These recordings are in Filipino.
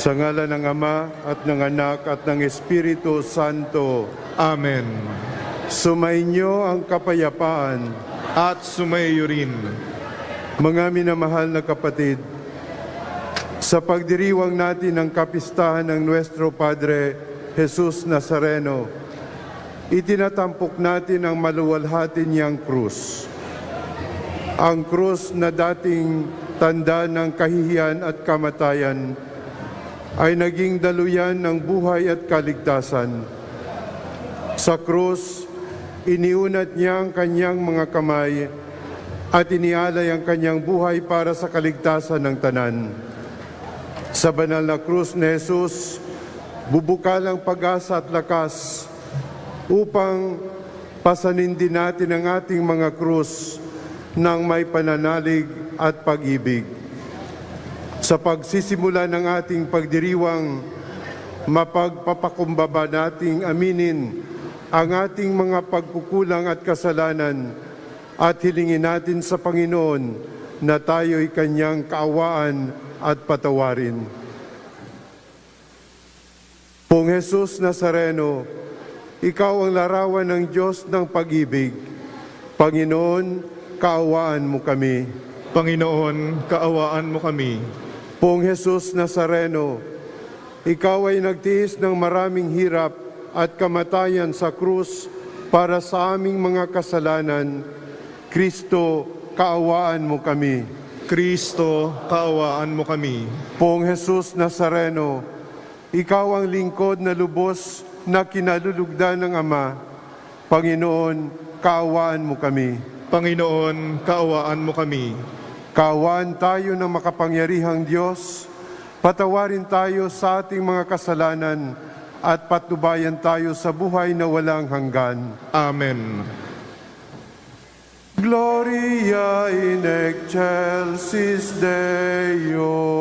Sa ngalan ng Ama at ng Anak at ng Espiritu Santo. Amen. Sumainyo ang kapayapaan. At sumaiyo rin. Mga minamahal na kapatid, sa pagdiriwang natin ng kapistahan ng Nuestro Padre Jesus Nazareno, itinatampok natin ang maluwalhati niyang krus. Ang krus na dating tanda ng kahihiyan at kamatayan ay naging daluyan ng buhay at kaligtasan. Sa krus, iniunat niya ang kanyang mga kamay at inialay ang kanyang buhay para sa kaligtasan ng tanan. Sa banal na krus ni Jesus, bubukal ang pag-asa at lakas upang pasanin din natin ang ating mga krus ng may pananalig at pag-ibig. Sa pagsisimula ng ating pagdiriwang, mapagpapakumbaba nating aminin ang ating mga pagkukulang at kasalanan at hilingin natin sa Panginoon na tayo'y Kanyang kaawaan at patawarin. Pong Jesus Nazareno, Ikaw ang larawan ng Diyos ng pag-ibig. Panginoon, kaawaan mo kami. Panginoon, kaawaan mo kami. Pong Jesus Nazareno, Ikaw ay nagtiis ng maraming hirap at kamatayan sa krus para sa aming mga kasalanan. Kristo, kaawaan mo kami. Kristo, kaawaan mo kami. Pong Jesus Nazareno, Ikaw ang lingkod na lubos na kinalulugdan ng Ama. Panginoon, kaawaan mo kami. Panginoon, kaawaan mo kami. Kaawaan tayo ng makapangyarihang Diyos, patawarin tayo sa ating mga kasalanan at patnubayan tayo sa buhay na walang hanggan. Amen. Gloria in excelsis Deo.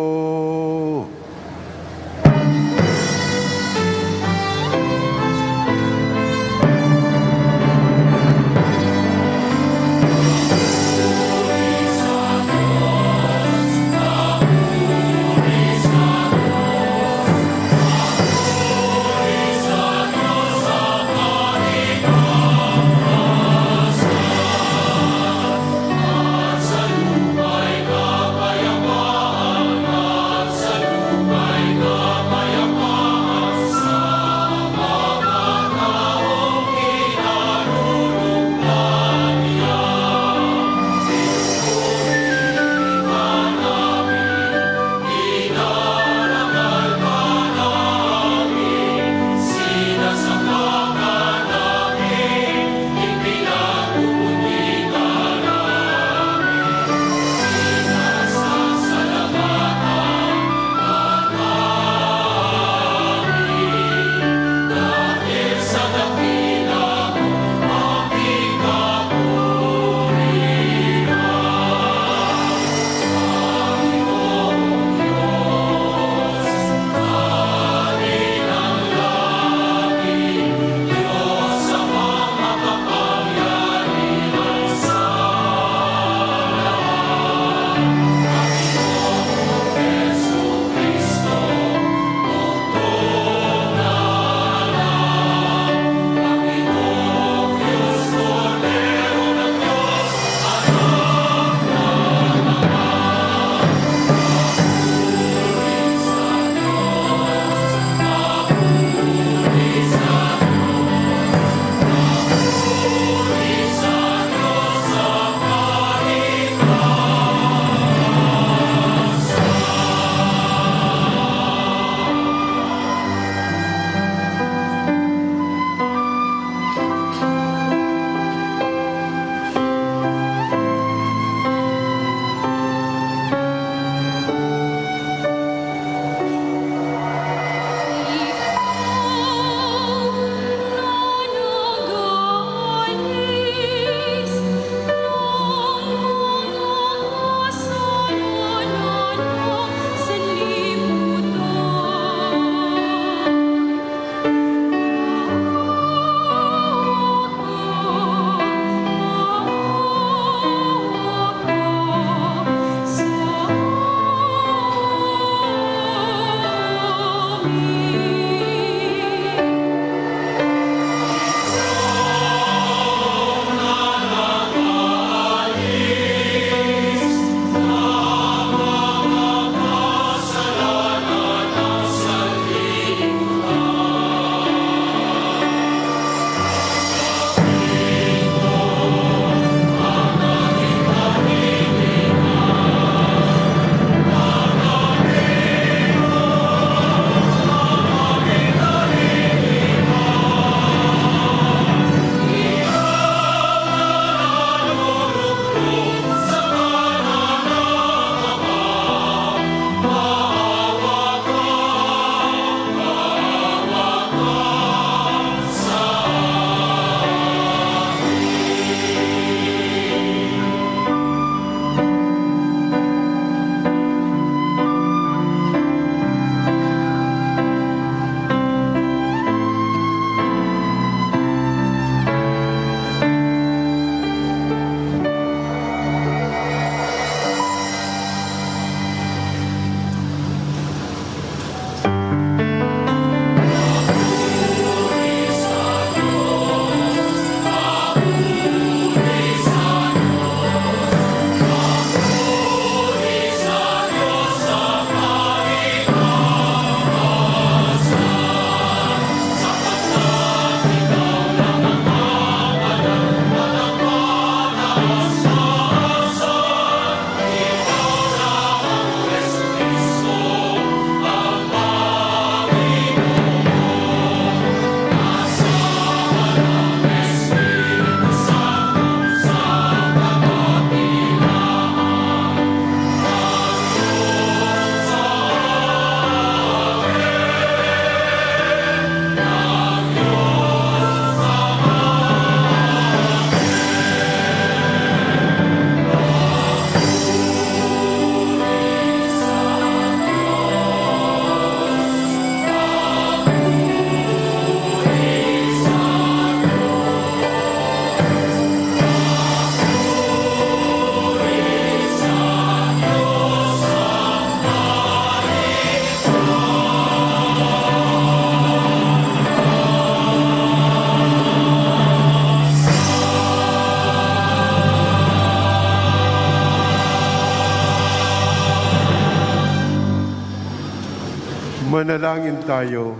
Manalangin tayo.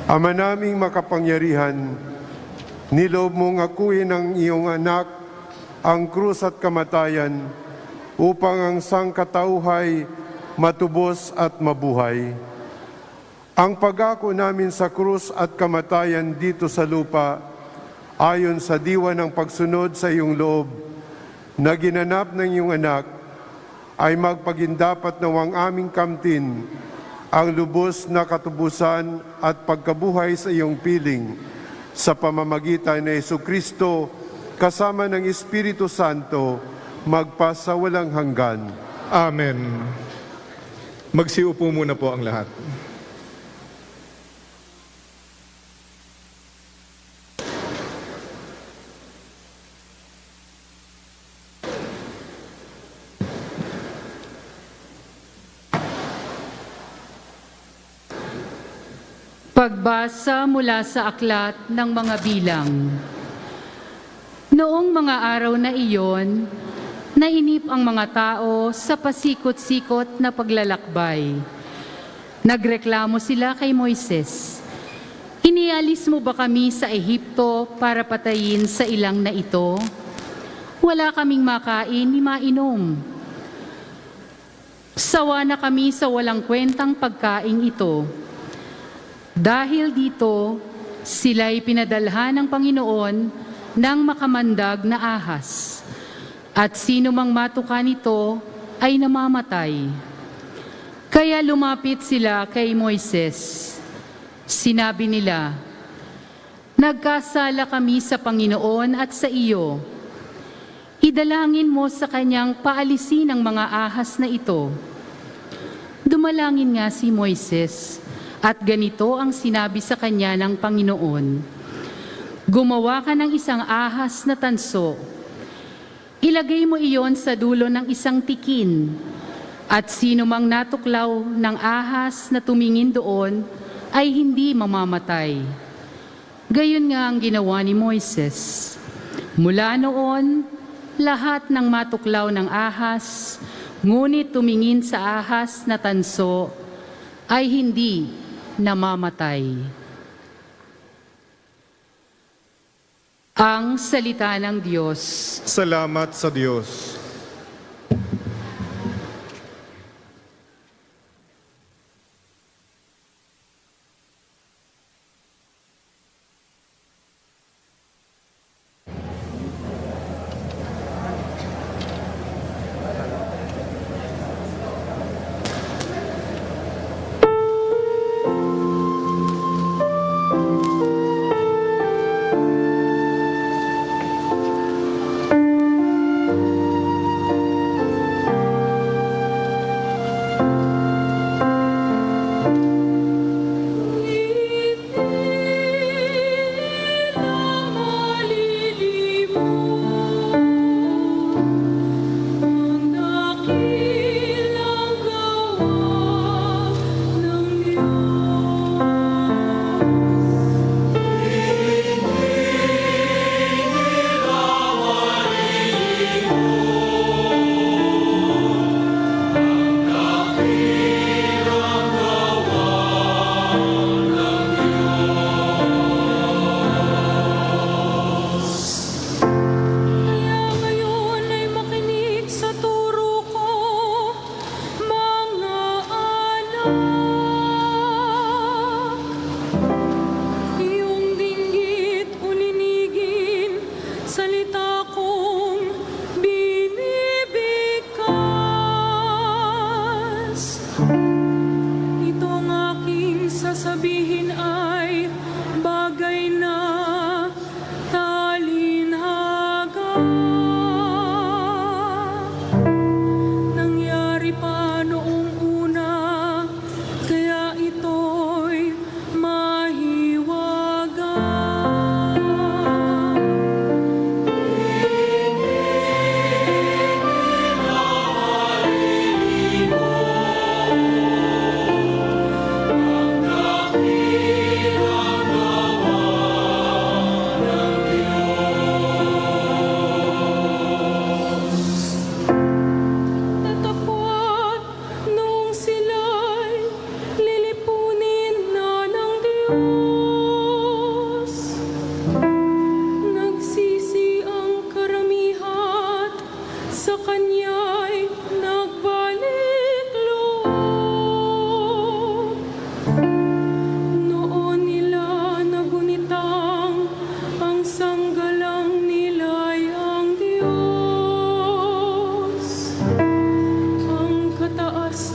Ama naming makapangyarihan, niloob mong akuin ang iyong anak, ang krus at kamatayan, upang ang sangkatauhay matubos at mabuhay. Ang pag-ako namin sa krus at kamatayan dito sa lupa, ayon sa diwa ng pagsunod sa iyong loob, na ginanap ng iyong anak, ay magpagindapat nawang aming kamtin ang lubos na katubusan at pagkabuhay sa iyong piling sa pamamagitan ni Jesucristo kasama ng Espiritu Santo magpasawalang hanggan. Amen. Magsiupo muna po ang lahat. Pagbasa mula sa aklat ng mga bilang. Noong mga araw na iyon, nainip ang mga tao sa pasikot-sikot na paglalakbay. Nagreklamo sila kay Moises, "Inialis mo ba kami sa Ehipto para patayin sa ilang na ito? Wala kaming makain ni mainom. Sawa na kami sa walang kwentang pagkain ito." Dahil dito, sila'y pinadalhan ng Panginoon ng makamandag na ahas, at sino mang matuka nito ay namamatay. Kaya lumapit sila kay Moises. Sinabi nila, "Nagkasala kami sa Panginoon at sa iyo. Idalangin mo sa kanyang paalisin ang mga ahas na ito." Dumalangin nga si Moises, at ganito ang sinabi sa kanya ng Panginoon, "Gumawa ka ng isang ahas na tanso. Ilagay mo iyon sa dulo ng isang tikin, at sino mang natuklaw ng ahas na tumingin doon ay hindi mamamatay." Gayon nga ang ginawa ni Moises. Mula noon, lahat ng matuklaw ng ahas, ngunit tumingin sa ahas na tanso, ay hindi namamatay. Ang salita ng Diyos. Salamat sa Diyos.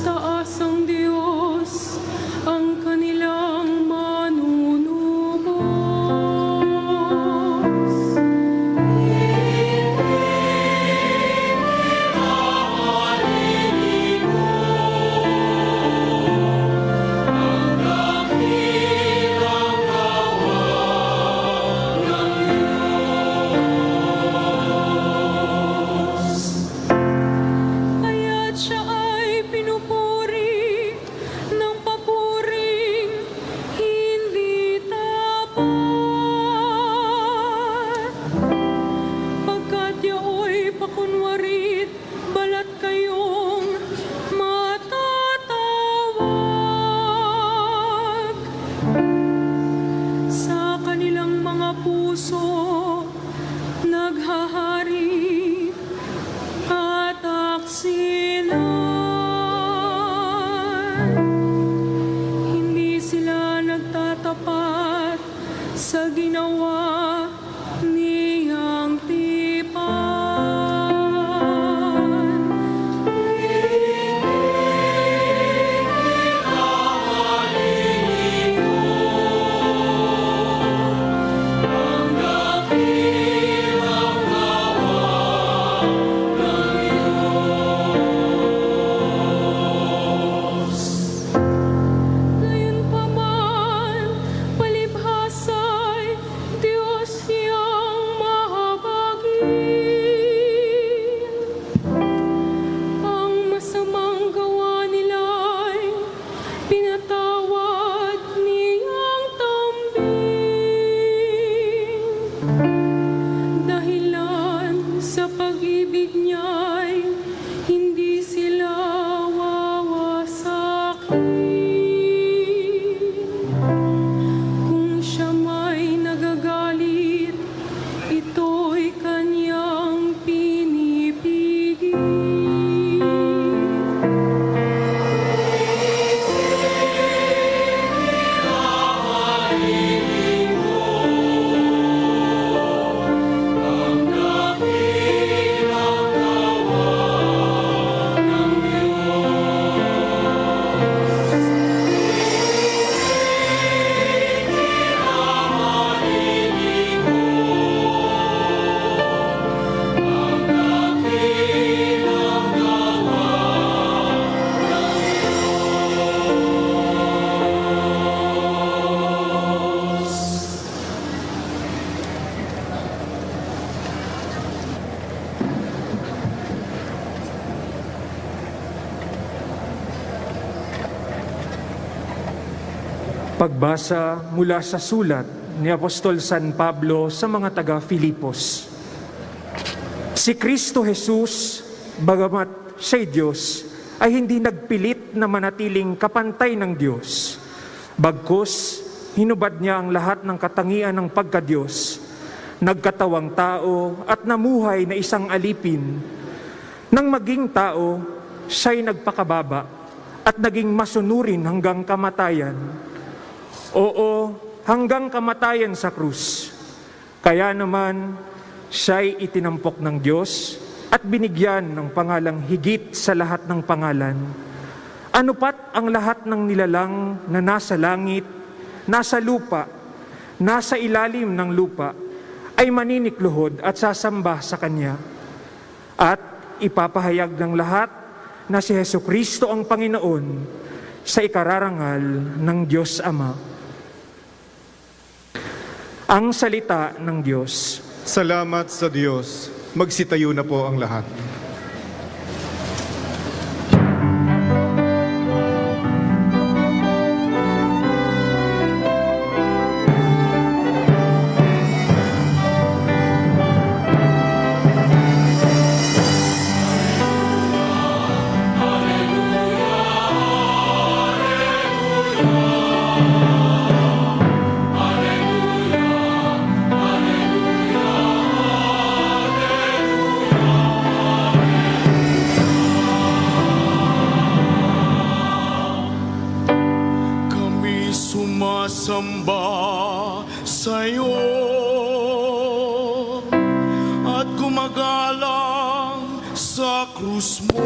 taas ang Diyos, ang kanilang manunubos. Kaya't siya ay pinupuri ng papuring hindi tapat. Pagkat yaoy pakunwarit, balat kayong matatawag. Sa kanilang mga puso, naghahari kataksilan. Hindi sila nagtatapat sa ginawa niyang tipan. Gayunpaman, palibhasa'y Diyos siyang mahabagin. Ang masamang gawa nila'y pinatawad niyang tambing. Dahilan sa pag-ibig niya'y hindi sila wawasakin. Kung siya may nagagalit, ito'y kanyang pinipigil. Pagbasa mula sa sulat ni Apostol San Pablo sa mga taga-Filipos. Si Kristo Jesus, bagamat siya'y Diyos, ay hindi nagpilit na manatiling kapantay ng Diyos. Bagkus, hinubad niya ang lahat ng katangian ng pagka-Diyos, nagkatawang tao at namuhay na isang alipin. Nang maging tao, siya'y nagpakababa at naging masunurin hanggang kamatayan. Oo, hanggang kamatayan sa krus. Kaya naman, siya'y itinampok ng Diyos at binigyan ng pangalang higit sa lahat ng pangalan. Ano pat ang lahat ng nilalang na nasa langit, nasa lupa, nasa ilalim ng lupa, ay maninikluhod at sasamba sa Kanya. At ipapahayag ng lahat na si Jesucristo ang Panginoon sa ikararangal ng Diyos Ama. Ang salita ng Diyos. Salamat sa Diyos. Magsitayo na po ang lahat. sumasamba sa'yo at gumagalang sa krus mo.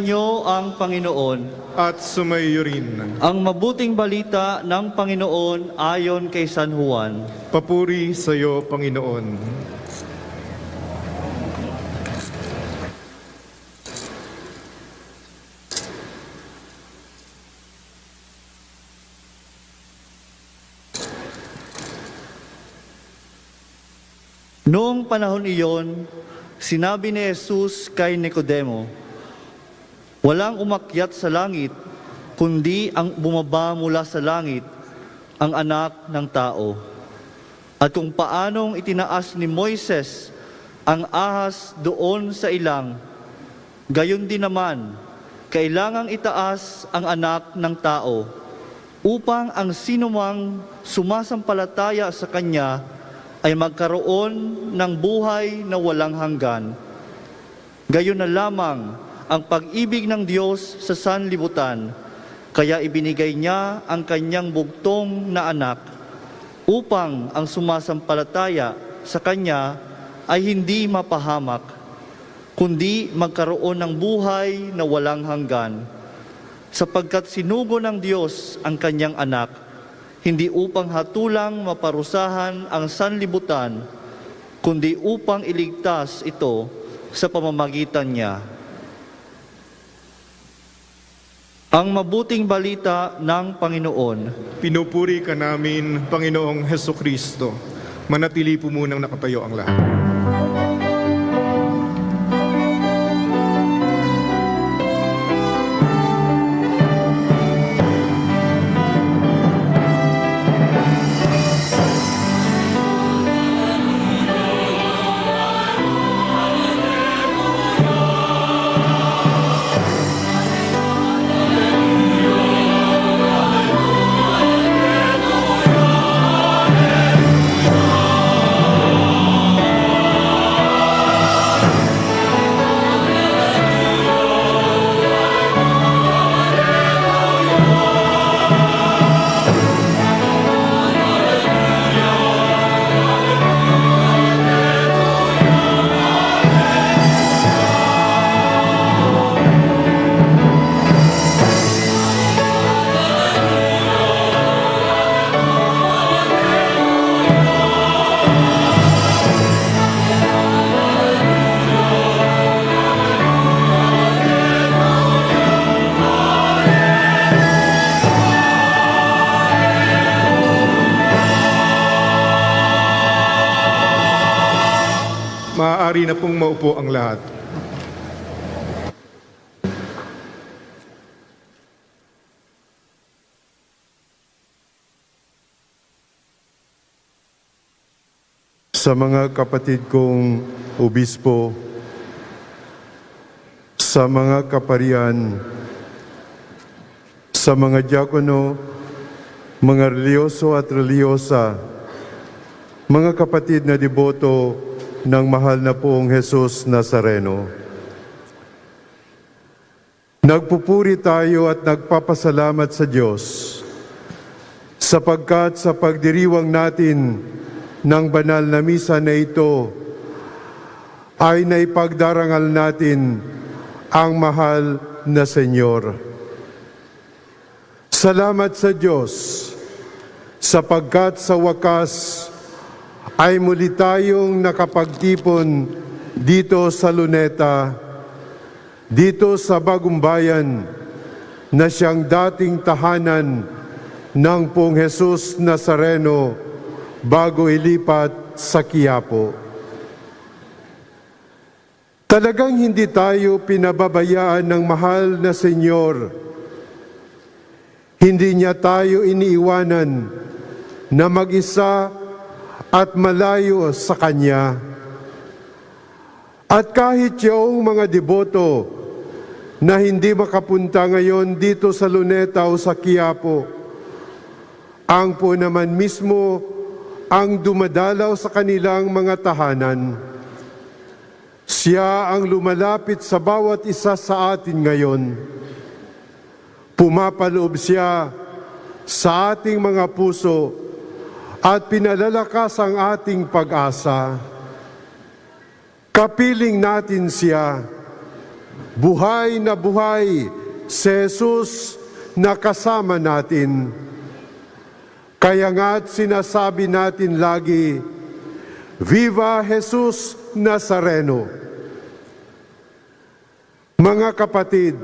Sumainyo ang Panginoon. At sumaiyo rin. Ang mabuting balita ng Panginoon ayon kay San Juan. Papuri sa iyo, Panginoon. Noong panahon iyon, sinabi ni Jesus kay Nicodemo, "Walang umakyat sa langit, kundi ang bumaba mula sa langit, ang anak ng tao. At kung paanong itinaas ni Moises ang ahas doon sa ilang, gayon din naman, kailangang itaas ang anak ng tao, upang ang sinumang sumasampalataya sa Kanya ay magkaroon ng buhay na walang hanggan. Gayon na lamang ang pag-ibig ng Diyos sa sanlibutan, kaya ibinigay niya ang kanyang bugtong na anak, upang ang sumasampalataya sa Kanya ay hindi mapahamak, kundi magkaroon ng buhay na walang hanggan. Sapagkat sinugo ng Diyos ang Kanyang anak, hindi upang hatulang maparusahan ang sanlibutan, kundi upang iligtas ito sa pamamagitan niya." Ang mabuting balita ng Panginoon. Pinupuri ka namin, Panginoong Hesukristo. Manatili po munang nakatayo ang lahat. Maaari na pong maupo ang lahat. Sa mga kapatid kong obispo, sa mga kaparian, sa mga diakono, mga reliyoso at reliyosa, mga kapatid na deboto ng mahal na poong Jesus Nazareno. Nagpupuri tayo at nagpapasalamat sa Diyos sapagkat sa pagdiriwang natin ng banal na misa na ito ay naipagdarangal natin ang mahal na Senyor. Salamat sa Diyos sapagkat sa wakas ay muli tayong nakapagtipon dito sa Luneta, dito sa Bagong Bayan, na siyang dating tahanan ng Poong Jesus Nazareno bago ilipat sa Quiapo. Talagang hindi tayo pinababayaan ng mahal na Senyor. Hindi niya tayo iniiwanan na mag-isa at malayo sa Kanya. At kahit yung mga deboto na hindi makapunta ngayon dito sa Luneta o sa Quiapo, ang po naman mismo ang dumadalaw sa kanilang mga tahanan. Siya ang lumalapit sa bawat isa sa atin ngayon. Pumapaloob siya sa ating mga puso at pinalalakas ang ating pag-asa. Kapiling natin siya buhay na buhay si Jesus na kasama natin. Kaya nga't sinasabi natin lagi, Viva Jesus Nazareno! Mga kapatid,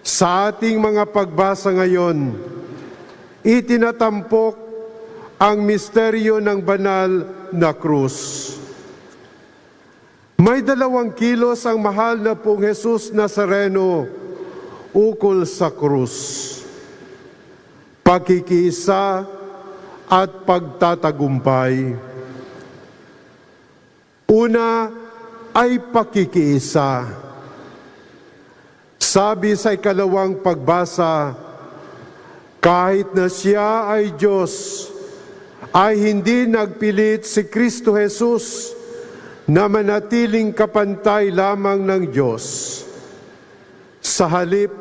sa ating mga pagbasa ngayon, itinatampok ang misteryo ng banal na krus. May 2 kilos ang mahal na pong Jesus Nazareno ukol sa krus. Pagkikiisa at pagtatagumpay. Una ay pakikiisa. Sabi sa 2 pagbasa, kahit na siya ay Diyos, ay hindi nagpilit si Kristo Jesus na manatiling kapantay lamang ng Diyos. Sa halip,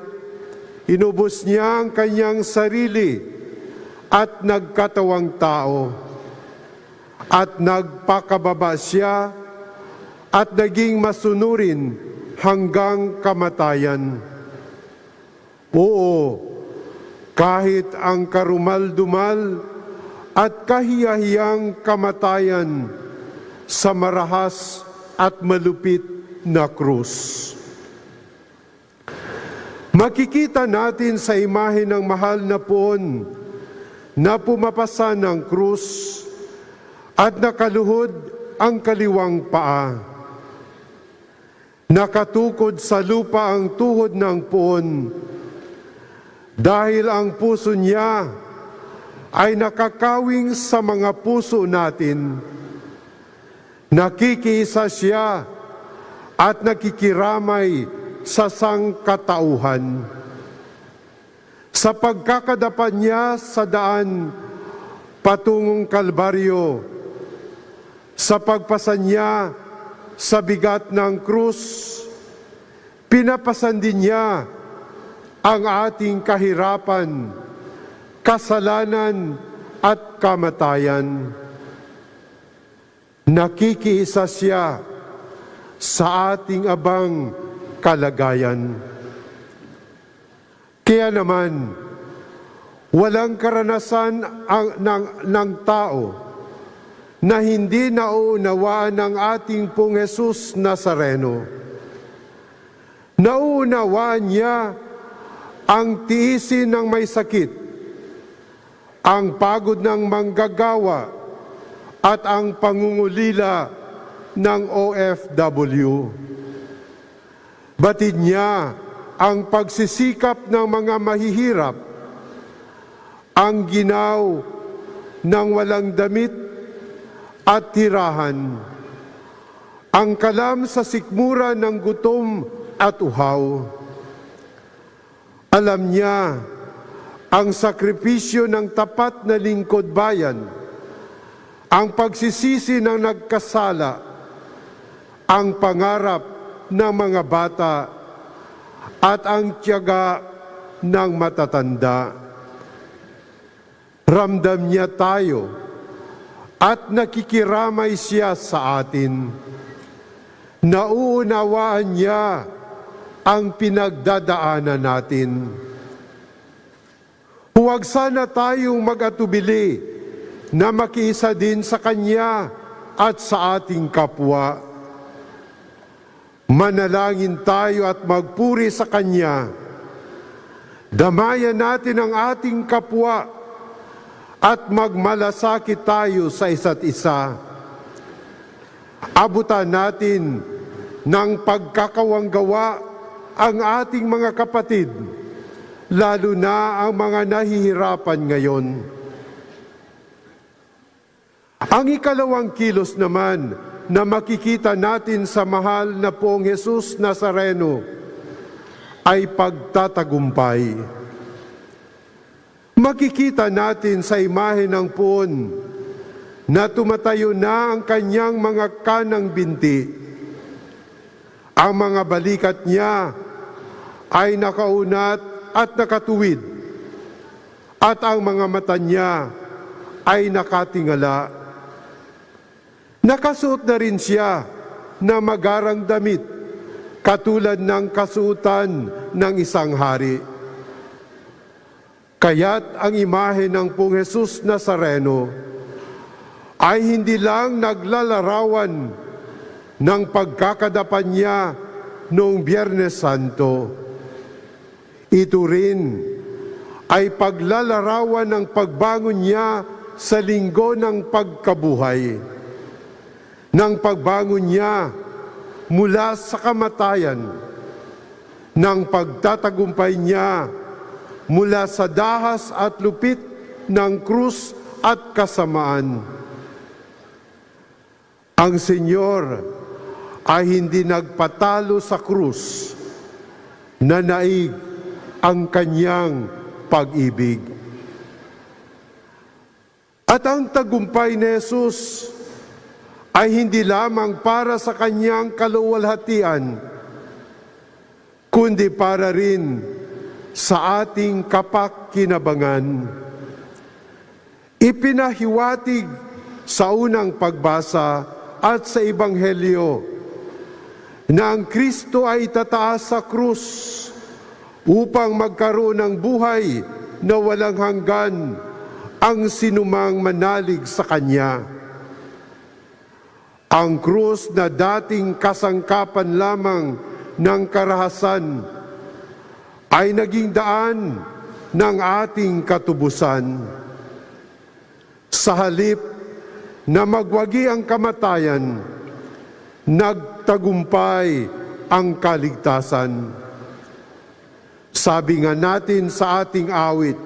inubos niya ang kanyang sarili at nagkatawang tao. At nagpakababa siya at naging masunurin hanggang kamatayan. Oo, kahit ang karumal-dumal at kahiyahiyang kamatayan sa marahas at malupit na krus. Makikita natin sa imahe ng mahal na puon na pumapasa ng krus at nakaluhod ang kaliwang paa. Nakatukod sa lupa ang tuhod ng puon dahil ang puso niya ay nakakawing sa mga puso natin. Nakikiisa siya at nakikiramay sa sangkatauhan. Sa pagkakadapan niya sa daan patungong Kalbaryo, sa pagpasan niya sa bigat ng krus, pinapasan din niya ang ating kahirapan, kasalanan at kamatayan. Nakikiisa siya sa ating abang kalagayan. Kaya naman, walang karanasan ng tao na hindi nauunawaan ng ating pong Jesus Nazareno. Nauunawaan niya ang tiisin ng may sakit, ang pagod ng manggagawa, at ang pangungulila ng OFW. Batid niya ang pagsisikap ng mga mahihirap, ang ginaw ng walang damit at tirahan, ang kalam sa sikmura ng gutom at uhaw. Alam niya ang sakripisyo ng tapat na lingkod bayan, ang pagsisisi ng nagkasala, ang pangarap ng mga bata, at ang tiyaga ng matatanda. Ramdam niya tayo at nakikiramay siya sa atin. Nauunawaan niya ang pinagdadaanan natin. Huwag sana tayong mag-atubili na makiisa din sa Kanya at sa ating kapwa. Manalangin tayo at magpuri sa Kanya. Damayan natin ang ating kapwa at magmalasakit tayo sa isa't isa. Abutan natin ng pagkakawanggawa ang ating mga kapatid, lalo na ang mga nahihirapan ngayon. Ang 2 kilos naman na makikita natin sa mahal na pong Jesus Nazareno ay pagtatagumpay. Makikita natin sa imahe ng puon na tumatayo na ang kanyang mga kanang binti. Ang mga balikat niya ay nakaunat at nakatuwid, at ang mga mata niya ay nakatingala. Nakasuot na rin siya na magarang damit katulad ng kasuotan ng isang hari. Kaya't ang imahe ng Pong Jesus Nazareno ay hindi lang naglalarawan ng pagkakadapan niya noong Biyernes Santo. Ito rin ay paglalarawan ng pagbangon niya sa linggo ng pagkabuhay, ng pagbangon niya mula sa kamatayan, ng pagtatagumpay niya mula sa dahas at lupit ng krus at kasamaan. Ang Senyor ay hindi nagpatalo sa krus, nanaig ang kanyang pag-ibig. At ang tagumpay ni Jesus ay hindi lamang para sa kanyang kaluwalhatian, kundi para rin sa ating kapakinabangan. Ipinahiwatig sa unang pagbasa at sa Ebanghelyo na ang Kristo ay itataas sa krus upang magkaroon ng buhay na walang hanggan ang sinumang manalig sa Kanya. Ang krus na dating kasangkapan lamang ng karahasan ay naging daan ng ating katubusan. Sa halip na magwagi ang kamatayan, nagtagumpay ang kaligtasan. Sabi nga natin sa ating awit,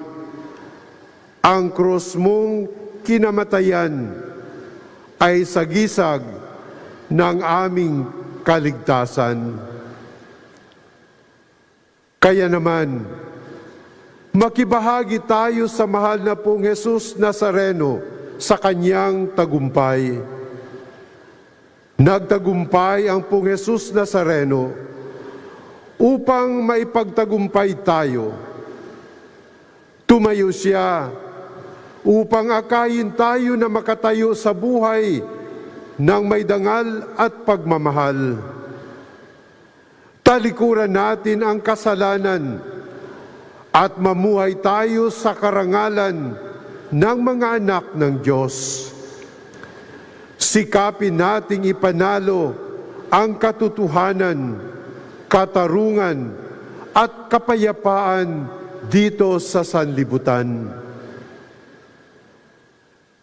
ang krus mong kinamatayan ay sagisag ng aming kaligtasan. Kaya naman, makibahagi tayo sa mahal na Pong Jesus Nazareno sa kanyang tagumpay. Nagtagumpay ang Pong Jesus Nazareno upang maipagtagumpay tayo. Tumayo siya upang akayin tayo na makatayo sa buhay ng may dangal at pagmamahal. Talikuran natin ang kasalanan at mamuhay tayo sa karangalan ng mga anak ng Diyos. Sikapin nating ipanalo ang katotohanan, katarungan at kapayapaan dito sa sanlibutan.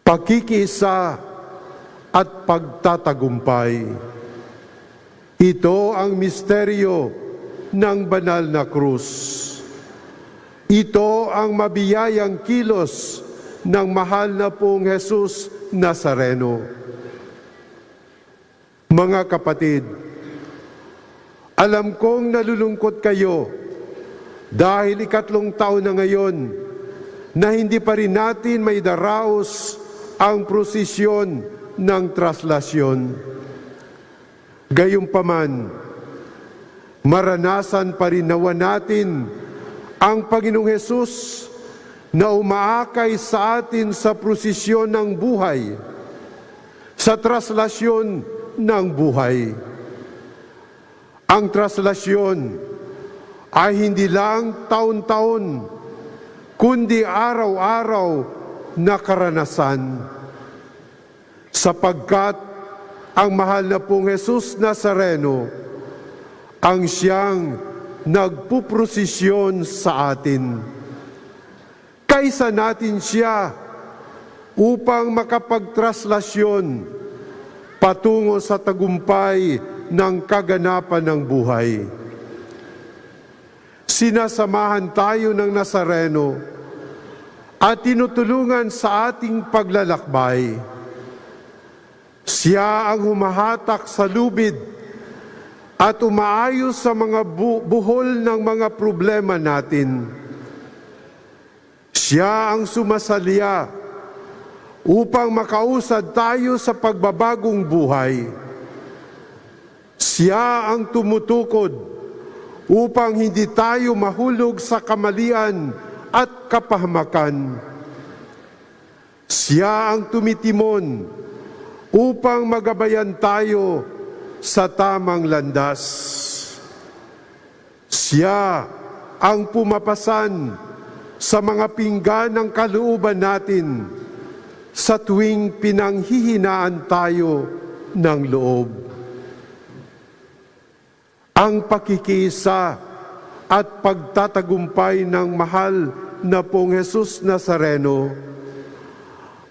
Pakikiisa at pagtatagumpay. Ito ang misteryo ng banal na krus. Ito ang mabiyayang kilos ng mahal na Pong Jesus Nazareno. Mga kapatid, alam kong nalulungkot kayo dahil 3 taon na ngayon na hindi pa rin natin may daraos ang prosesyon ng traslasyon. Gayunpaman, maranasan pa rin nawa natin ang Panginoong Hesus na umaakay sa atin sa prosesyon ng buhay, sa traslasyon ng buhay. Ang traslasyon ay hindi lang taon-taon, kundi araw-araw na karanasan. Sapagkat ang mahal na Pong Jesus Nazareno ang siyang nagpuprosesyon sa atin. Kaisa natin siya upang makapagtraslasyon patungo sa tagumpay ng kaganapan ng buhay. Sinasamahan tayo ng Nazareno at tinutulungan sa ating paglalakbay. Siya ang humahatak sa lubid at umaayos sa mga buhol ng mga problema natin. Siya ang sumasalya upang makausad tayo sa pagbabagong buhay. Siya ang tumutukod upang hindi tayo mahulog sa kamalian at kapahamakan. Siya ang tumitimon upang magabayan tayo sa tamang landas. Siya ang pumapasan sa mga pinggan ng kalooban natin sa tuwing pinanghihinaan tayo ng loob. Ang pakikisa at pagtatagumpay ng mahal na pong Jesus Nazareno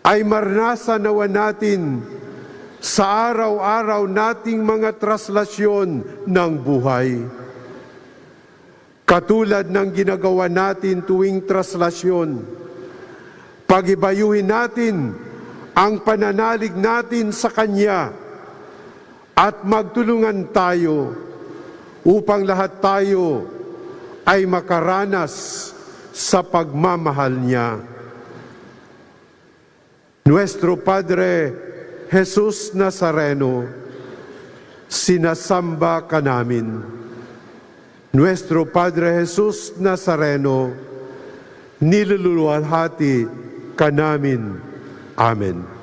ay maranasan nawa natin sa araw-araw nating mga traslasyon ng buhay. Katulad ng ginagawa natin tuwing traslasyon, pagibayuhin natin ang pananalig natin sa Kanya at magtulungan tayo upang lahat tayo ay makaranas sa pagmamahal niya. Nuestro Padre Jesus Nazareno, sinasamba ka namin. Nuestro Padre Jesus Nazareno, niluluwalhati ka namin. Amen.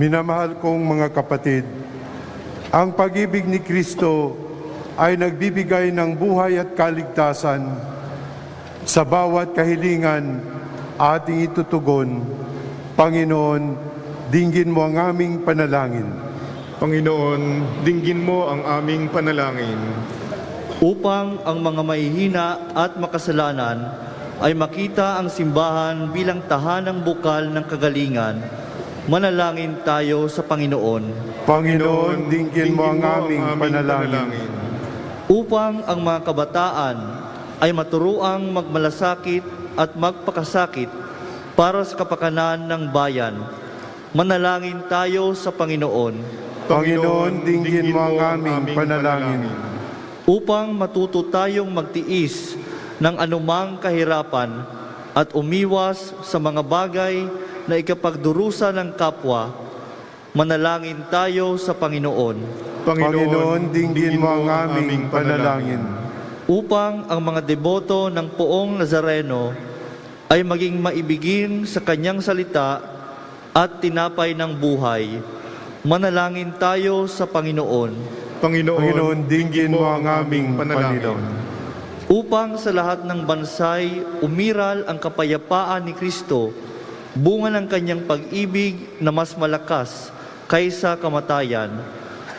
Minamahal kong mga kapatid, ang pag-ibig ni Kristo ay nagbibigay ng buhay at kaligtasan. Sa bawat kahilingan ating itutugon, Panginoon, dinggin mo ang aming panalangin. Panginoon, dinggin mo ang aming panalangin. Upang ang mga mahihina at makasalanan ay makita ang simbahan bilang tahanang bukal ng kagalingan, manalangin tayo sa Panginoon Panginoon, dinggin mo ang aming panalangin. upang ang mga kabataan ay maturuang magmalasakit at magpakasakit para sa kapakanan ng bayan. Manalangin tayo sa Panginoon Panginoon, dinggin mo ang aming panalangin. upang matuto tayong magtiis ng anumang kahirapan at umiwas sa mga bagay na ikapagdurusa ng kapwa. Manalangin tayo sa Panginoon Panginoon, dinggin mo ang aming panalangin. upang ang mga deboto ng Poong Nazareno ay maging maibigin sa kanyang salita at tinapay ng buhay. Manalangin tayo sa Panginoon Panginoon, dinggin mo ang aming panalangin. upang sa lahat ng bansay umiral ang kapayapaan ni Kristo, bunga ng kanyang pag-ibig na mas malakas kaysa kamatayan.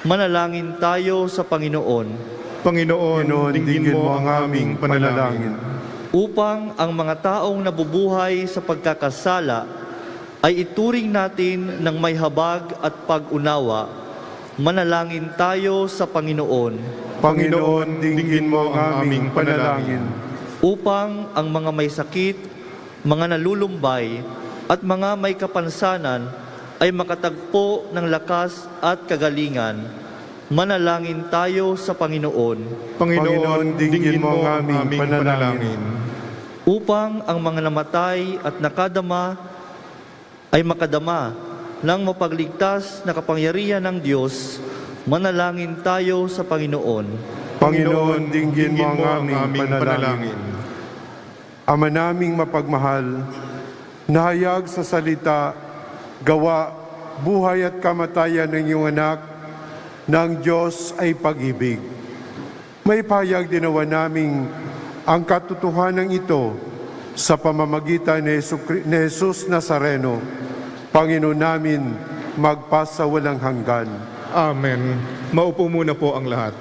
Manalangin tayo sa Panginoon Panginoon, dinggin mo ang aming panalangin. upang ang mga taong nabubuhay sa pagkakasala ay ituring natin ng may habag at pag-unawa. Manalangin tayo sa Panginoon Panginoon, dinggin mo ang aming panalangin. upang ang mga may sakit, mga nalulumbay, at mga may kapansanan ay makatagpo ng lakas at kagalingan. Manalangin tayo sa Panginoon Panginoon, dinggin mo ang aming panalangin. upang ang mga namatay at nakadama ay makadama ng mapagligtas na kapangyarihan ng Diyos. Manalangin tayo sa Panginoon Panginoon, dinggin mo ang aming panalangin. Ama naming mapagmahal, nahayag sa salita, gawa, buhay at kamatayan ng iyong anak, ng Diyos ay pag-ibig. May payag dinawa naming ang katotohanan ito sa pamamagitan ni Jesus Nazareno, Panginoon namin, magpasawalang hanggan. Amen. Maupo muna po ang lahat.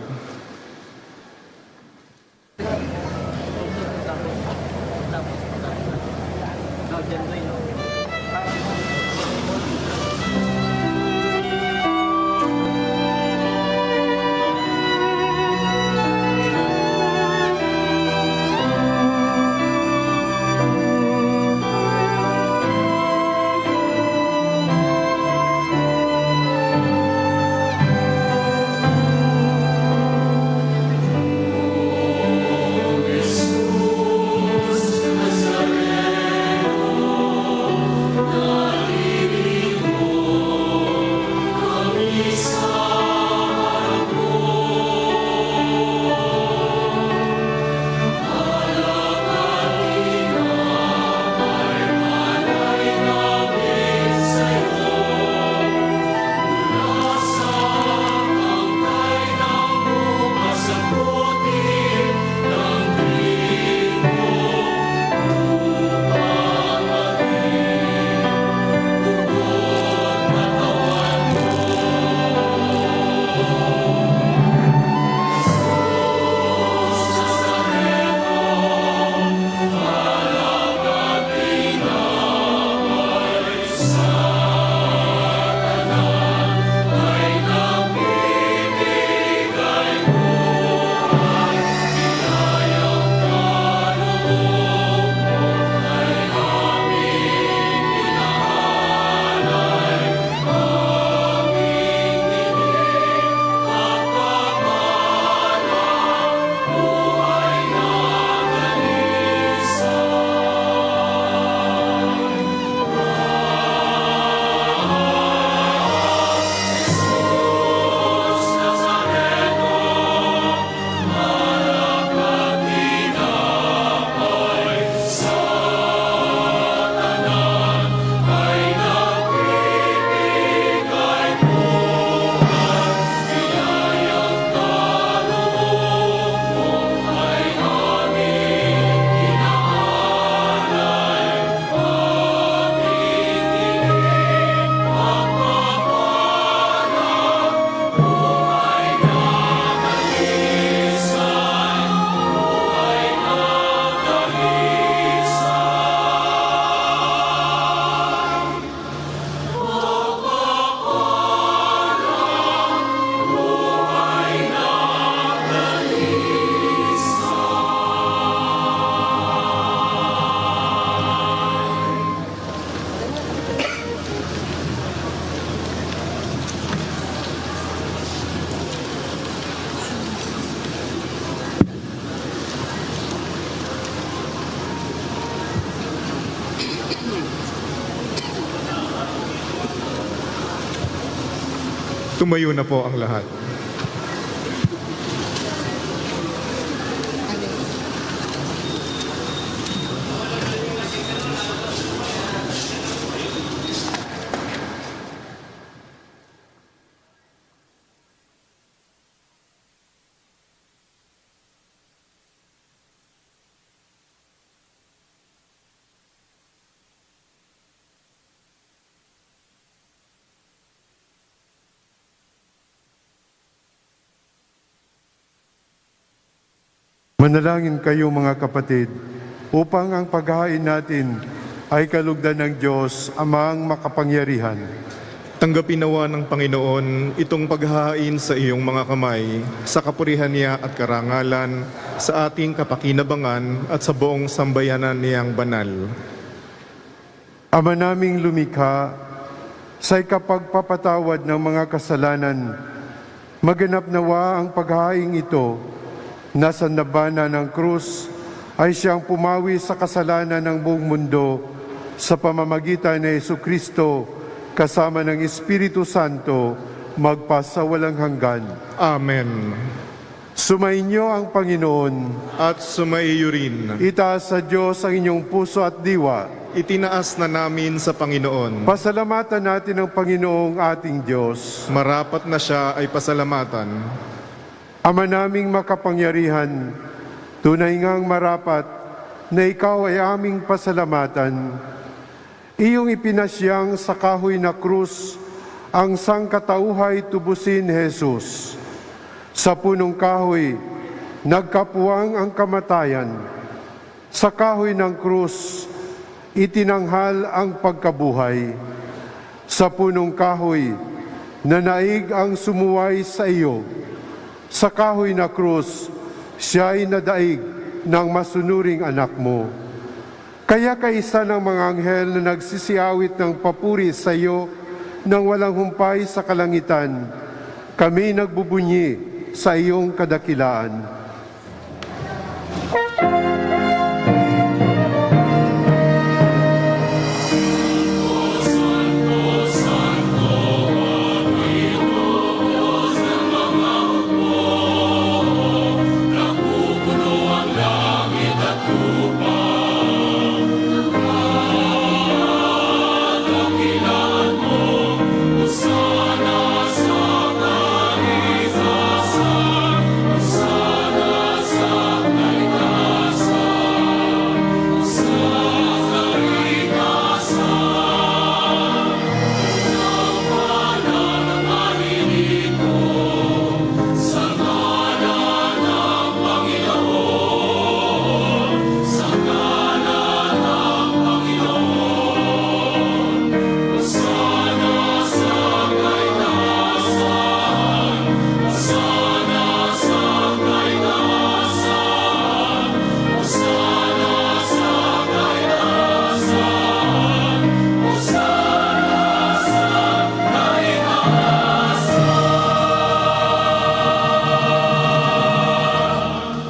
Tumayo na po ang lahat. Manalangin kayo mga kapatid, upang ang paghahain natin ay kalugdan ng Diyos, Amang makapangyarihan. Tanggapin nawa ng Panginoon itong paghahain sa iyong mga kamay, sa kapurihan niya at karangalan, sa ating kapakinabangan at sa buong sambayanan niyang banal. Ama naming lumikha, sa ikapagpapatawad ng mga kasalanan, maganap nawa ang paghahain ito, na sa nabana ng krus ay siyang pumawi sa kasalanan ng buong mundo sa pamamagitan ni Jesucristo kasama ng Espiritu Santo magpasawalang hanggan. Amen. Sumainyo ang Panginoon. At sumaiyo rin. Itaas sa Diyos ang inyong puso at diwa. Itinaas na namin sa Panginoon. Pasalamatan natin ang Panginoong ating Diyos. Marapat na siya ay pasalamatan. Ama naming makapangyarihan, tunay ngang marapat na ikaw ay aming pasalamatan. Iyong ipinasyang sa kahoy na krus ang sangkatauhay tubusin Jesus. Sa punong kahoy, nagkapuwang ang kamatayan. Sa kahoy ng krus, itinanghal ang pagkabuhay. Sa punong kahoy, nanaig ang sumuway sa iyo. Sa kahoy na krus, siya ay nadaig ng masunuring anak mo. Kaya kaisa ng mga anghel na nagsisiawit ng papuri sa iyo nang walang humpay sa kalangitan, kami nagbubunyi sa iyong kadakilaan.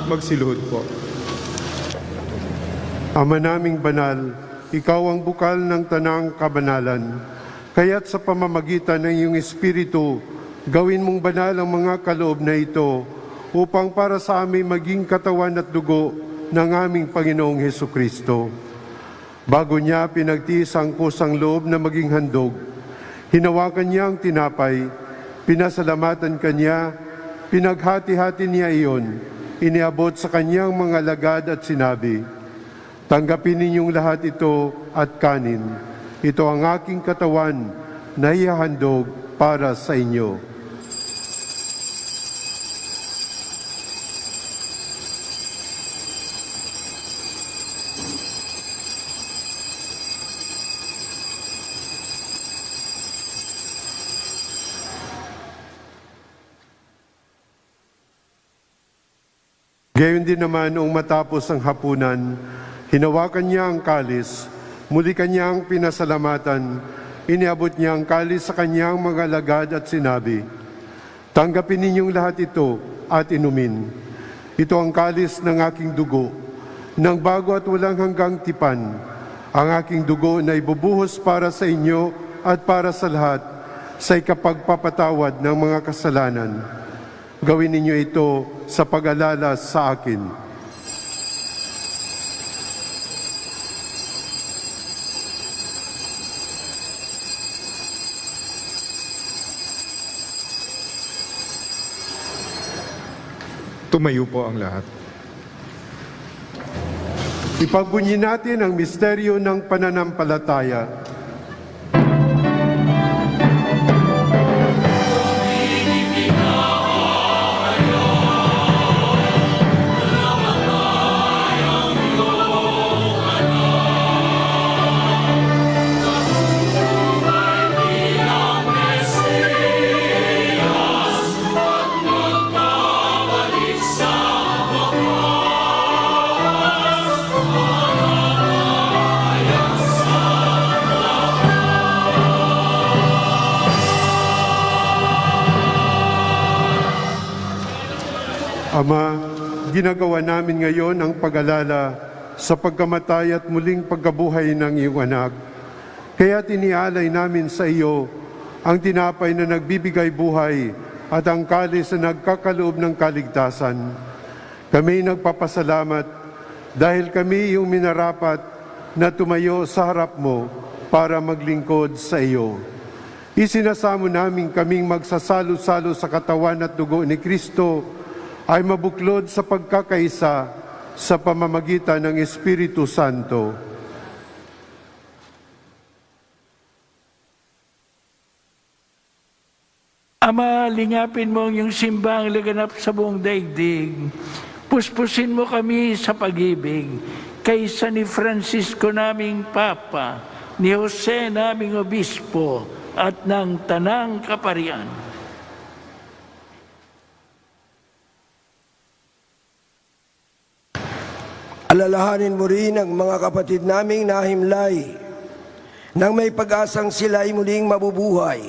Magsiluhod po. Ama naming banal, ikaw ang bukal ng tanang kabanalan. Kaya't sa pamamagitan ng iyong Espiritu, gawin mong banal ang mga kaloob na ito upang para sa amin maging katawan at dugo ng aming Panginoong Hesukristo. Bago niya pinagtiis ang kusang loob na maging handog, hinawakan niya ang tinapay, pinasalamatan kanya, pinaghati-hati niya iyon, iniabot sa kanyang mga lagad at sinabi, "Tanggapin ninyong lahat ito at kanin. Ito ang aking katawan na ihahandog para sa inyo." Gayon din naman noong matapos ang hapunan, hinawakan niya ang kalis, muli kanyang pinasalamatan, iniabot niya ang kalis sa kanyang mga alagad at sinabi, "Tanggapin ninyong lahat ito at inumin. Ito ang kalis ng aking dugo, ng bago at walang hanggang tipan. Ang aking dugo na ibubuhos para sa inyo at para sa lahat sa ikapagpapatawad ng mga kasalanan. Gawin ninyo ito sa pag-alala sa akin. Tumayo po ang lahat. Ipagbunyi natin ang misteryo ng pananampalataya. Ama, ginagawa namin ngayon ang pag-alala sa pagkamatay at muling pagkabuhay ng iyong anak. Kaya tinialay namin sa iyo ang tinapay na nagbibigay buhay at ang kalis na nagkakaloob ng kaligtasan. Kami nagpapasalamat dahil kami iyong minarapat na tumayo sa harap mo para maglingkod sa iyo. Isinasamo namin kaming magsasalo-salo sa katawan at dugo ni Kristo ay mabuklod sa pagkakaisa sa pamamagitan ng Espiritu Santo. Ama, lingapin mo ang iyong simbang laganap sa buong daigdig. Puspusin mo kami sa pag-ibig, kaysa ni Francisco naming Papa, ni Jose naming Obispo, at ng Tanang Kaparian. Alalahanin mo rin ang mga kapatid naming nahimlay nang may pag-asang sila ay muling mabubuhay.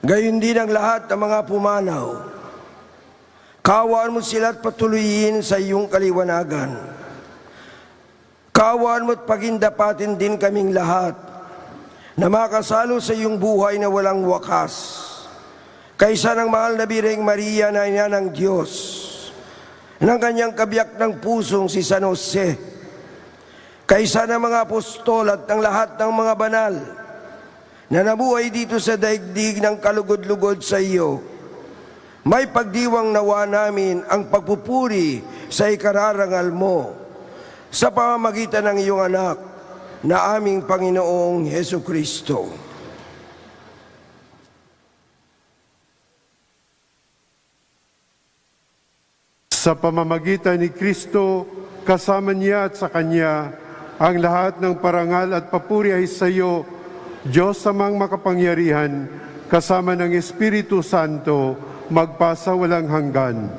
Gayon din ang lahat ng mga pumanaw. Kaawaan mo sila at patuloyin sa iyong kaliwanagan. Kaawaan mo at pagindapatin din kaming lahat na makasalo sa iyong buhay na walang wakas. Kaysa ng mahal na Birheng Maria na ina ng Diyos, ng kanyang kabiyak ng pusong si San Jose, kaysa ng mga apostol at ng lahat ng mga banal na nabuhay dito sa daigdig ng kalugod-lugod sa iyo, may pagdiwang nawa namin ang pagpupuri sa ikararangal mo sa pamamagitan ng iyong anak na aming Panginoong Hesu Kristo. Sa pamamagitan ni Kristo, kasama niya at sa Kanya, ang lahat ng parangal at papuri ay sa iyo, Diyos amang makapangyarihan, kasama ng Espiritu Santo, magpasa walang hanggan.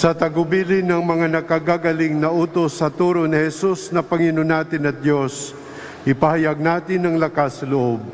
Sa tagubilin ng mga nakagagaling na utos sa turo ni Jesus na Panginoon natin at Diyos, ipahayag natin ang lakas loob.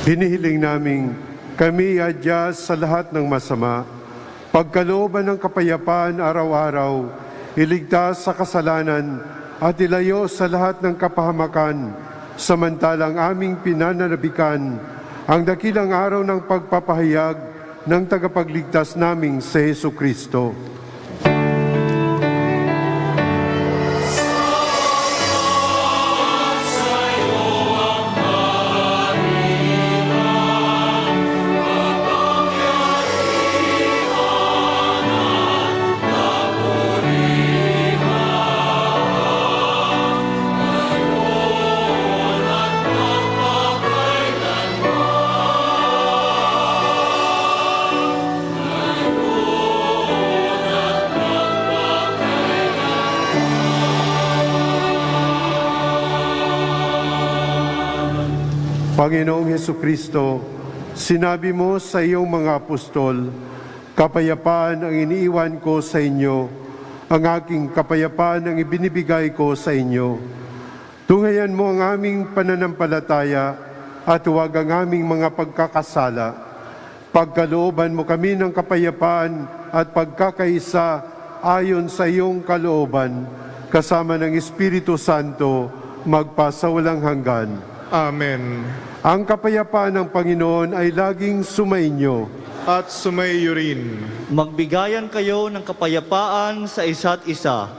Hinihiling naming kami adya sa lahat ng masama, pagkalooban ng kapayapaan araw-araw, iligtas sa kasalanan at ilayo sa lahat ng kapahamakan, samantalang aming pinananabikan ang dakilang araw ng pagpapahayag ng tagapagligtas naming si Hesu Kristo. Panginoong Hesu Kristo, sinabi mo sa iyong mga apostol, kapayapaan ang iniiwan ko sa inyo, ang aking kapayapaan ang ibinibigay ko sa inyo. Tunghayan mo ang aming pananampalataya at huwag ang aming mga pagkakasala. Pagkalooban mo kami ng kapayapaan at pagkakaisa ayon sa iyong kalooban, kasama ng Espiritu Santo, magpasawalang hanggan. Amen. Ang kapayapaan ng Panginoon ay laging sumainyo. At sumaiyo rin. Magbigayan kayo ng kapayapaan sa isa't isa.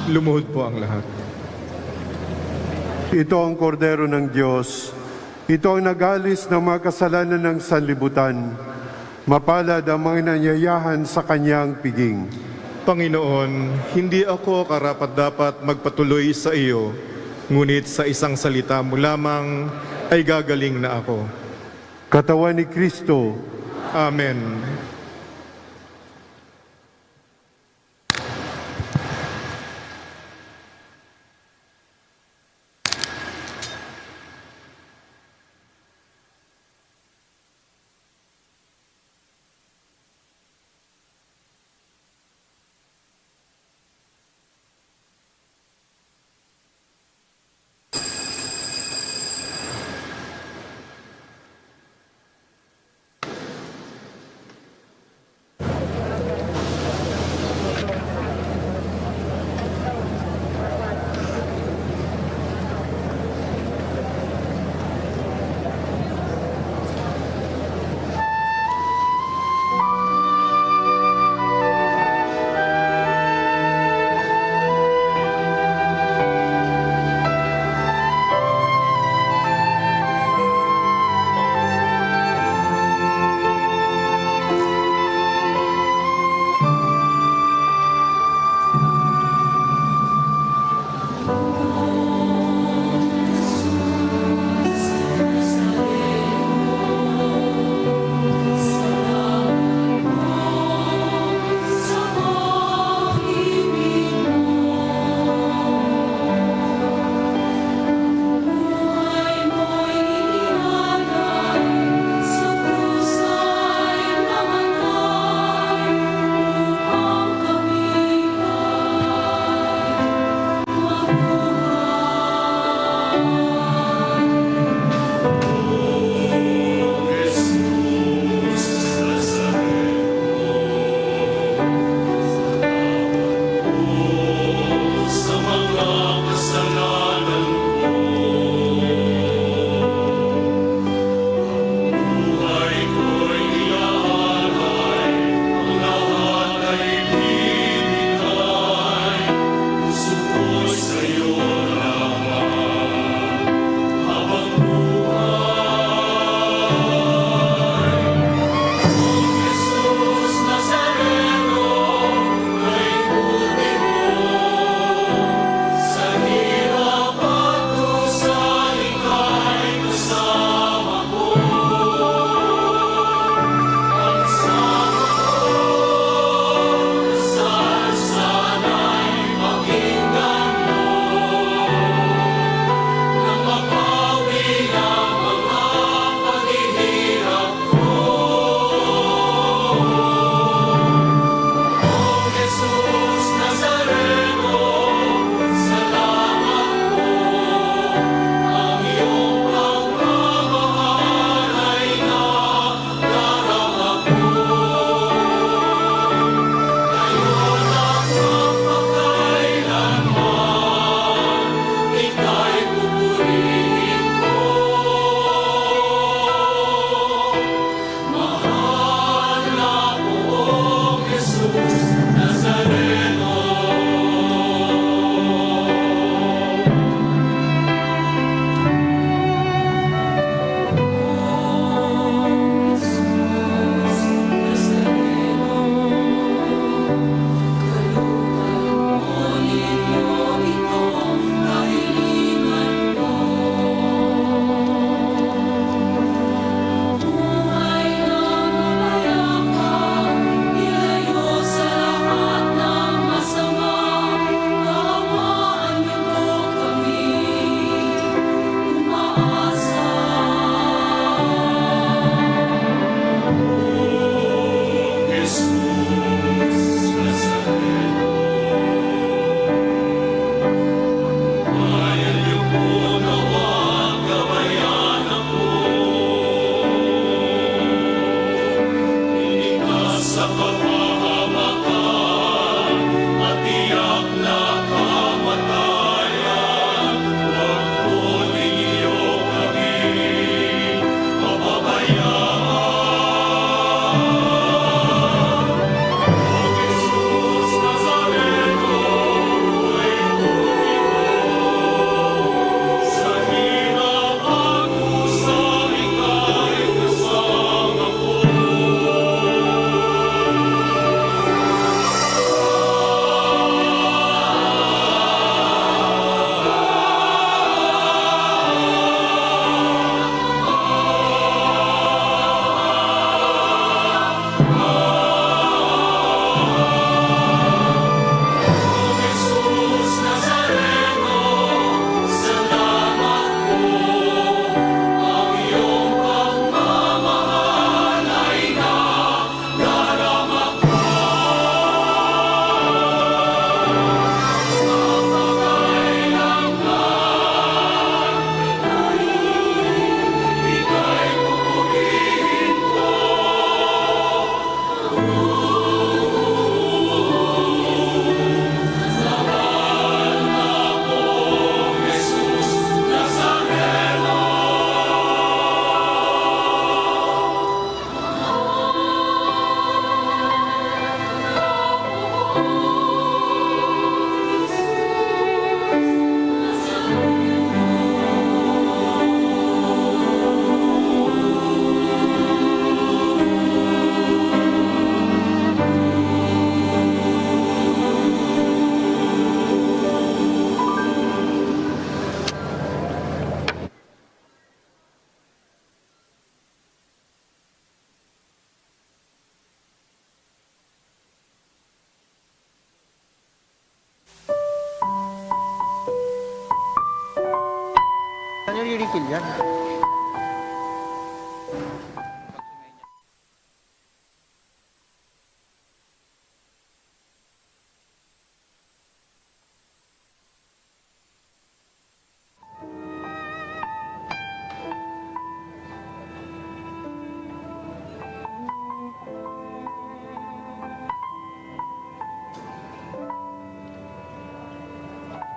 Lumuhod po ang lahat. Ito ang kordero ng Diyos. Ito ang nagalis ng mga kasalanan ng sanlibutan. Mapalad ang mga nanyayahan sa kanyang piging. Panginoon, hindi ako karapat-dapat magpatuloy sa iyo, ngunit sa isang salita mo lamang ay gagaling na ako. Katawan ni Kristo, Amen.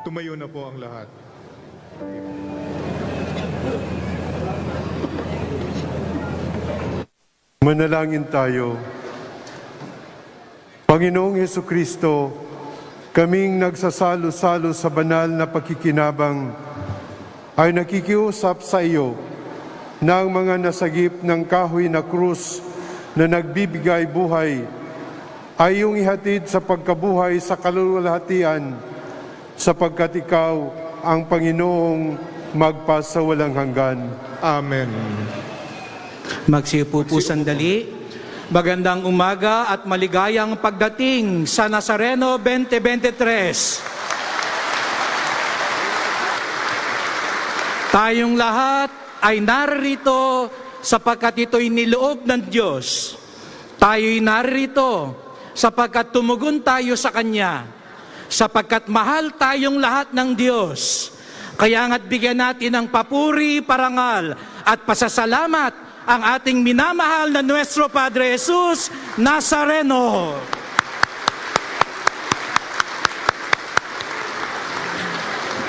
Tumayo na po ang lahat. Manalangin tayo. Panginoong Hesukristo, kaming nagsasalo-salo sa banal na pakikinabang ay nakikiusap sa iyo na ang mga nasagip ng kahoy na krus na nagbibigay buhay ay iyong ihatid sa pagkabuhay sa kalulwalhatian sapagkat ikaw ang Panginoong magpasawalang hanggan. Amen. Magsiupo po sandali. Magandang umaga at maligayang pagdating sa Nazareno 2023. Tayong lahat ay narito sapagkat ito'y niloob ng Diyos. Tayo'y narito sapagkat tumugon tayo sa Kanya, sapagkat mahal tayong lahat ng Diyos. Kaya nga't bigyan natin ng papuri, parangal at pasasalamat ang ating minamahal na Nuestro Padre Jesus Nazareno.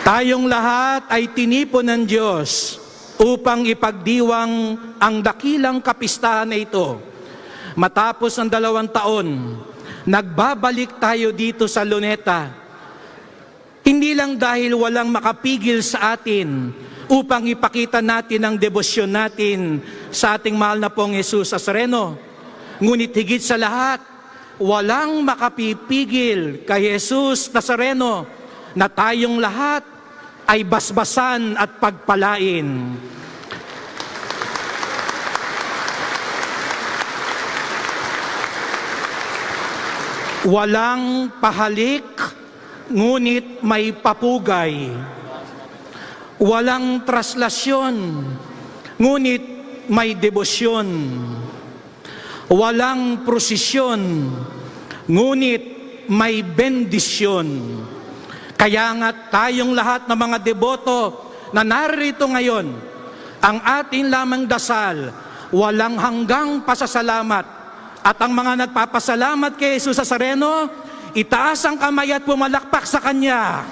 Tayong lahat ay tinipon ng Diyos upang ipagdiwang ang dakilang kapistahan na ito. Matapos ang 2 taon, nagbabalik tayo dito sa Luneta. Hindi lang dahil walang makapigil sa atin upang ipakita natin ang debosyon natin sa ating mahal na pong Jesus Nazareno. Ngunit higit sa lahat, walang makapipigil kay Jesus Nazareno na tayong lahat ay basbasan at pagpalain. Walang pahalik, ngunit may papugay. Walang traslasyon, ngunit may debosyon. Walang prosesyon, ngunit may bendisyon. Kaya nga tayong lahat ng mga deboto na narito ngayon, ang ating lamang dasal, walang hanggang pasasalamat. At ang mga nagpapasalamat kay Jesus Nazareno, itaas ang kamay at pumalakpak sa Kanya.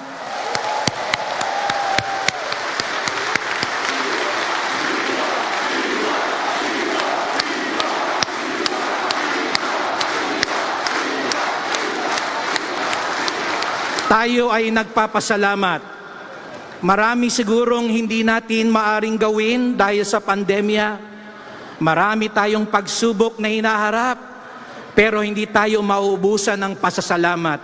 Tayo ay nagpapasalamat. Marami sigurong hindi natin maaring gawin dahil sa pandemya. Marami tayong pagsubok na hinaharap, pero hindi tayo mauubusan ng pasasalamat.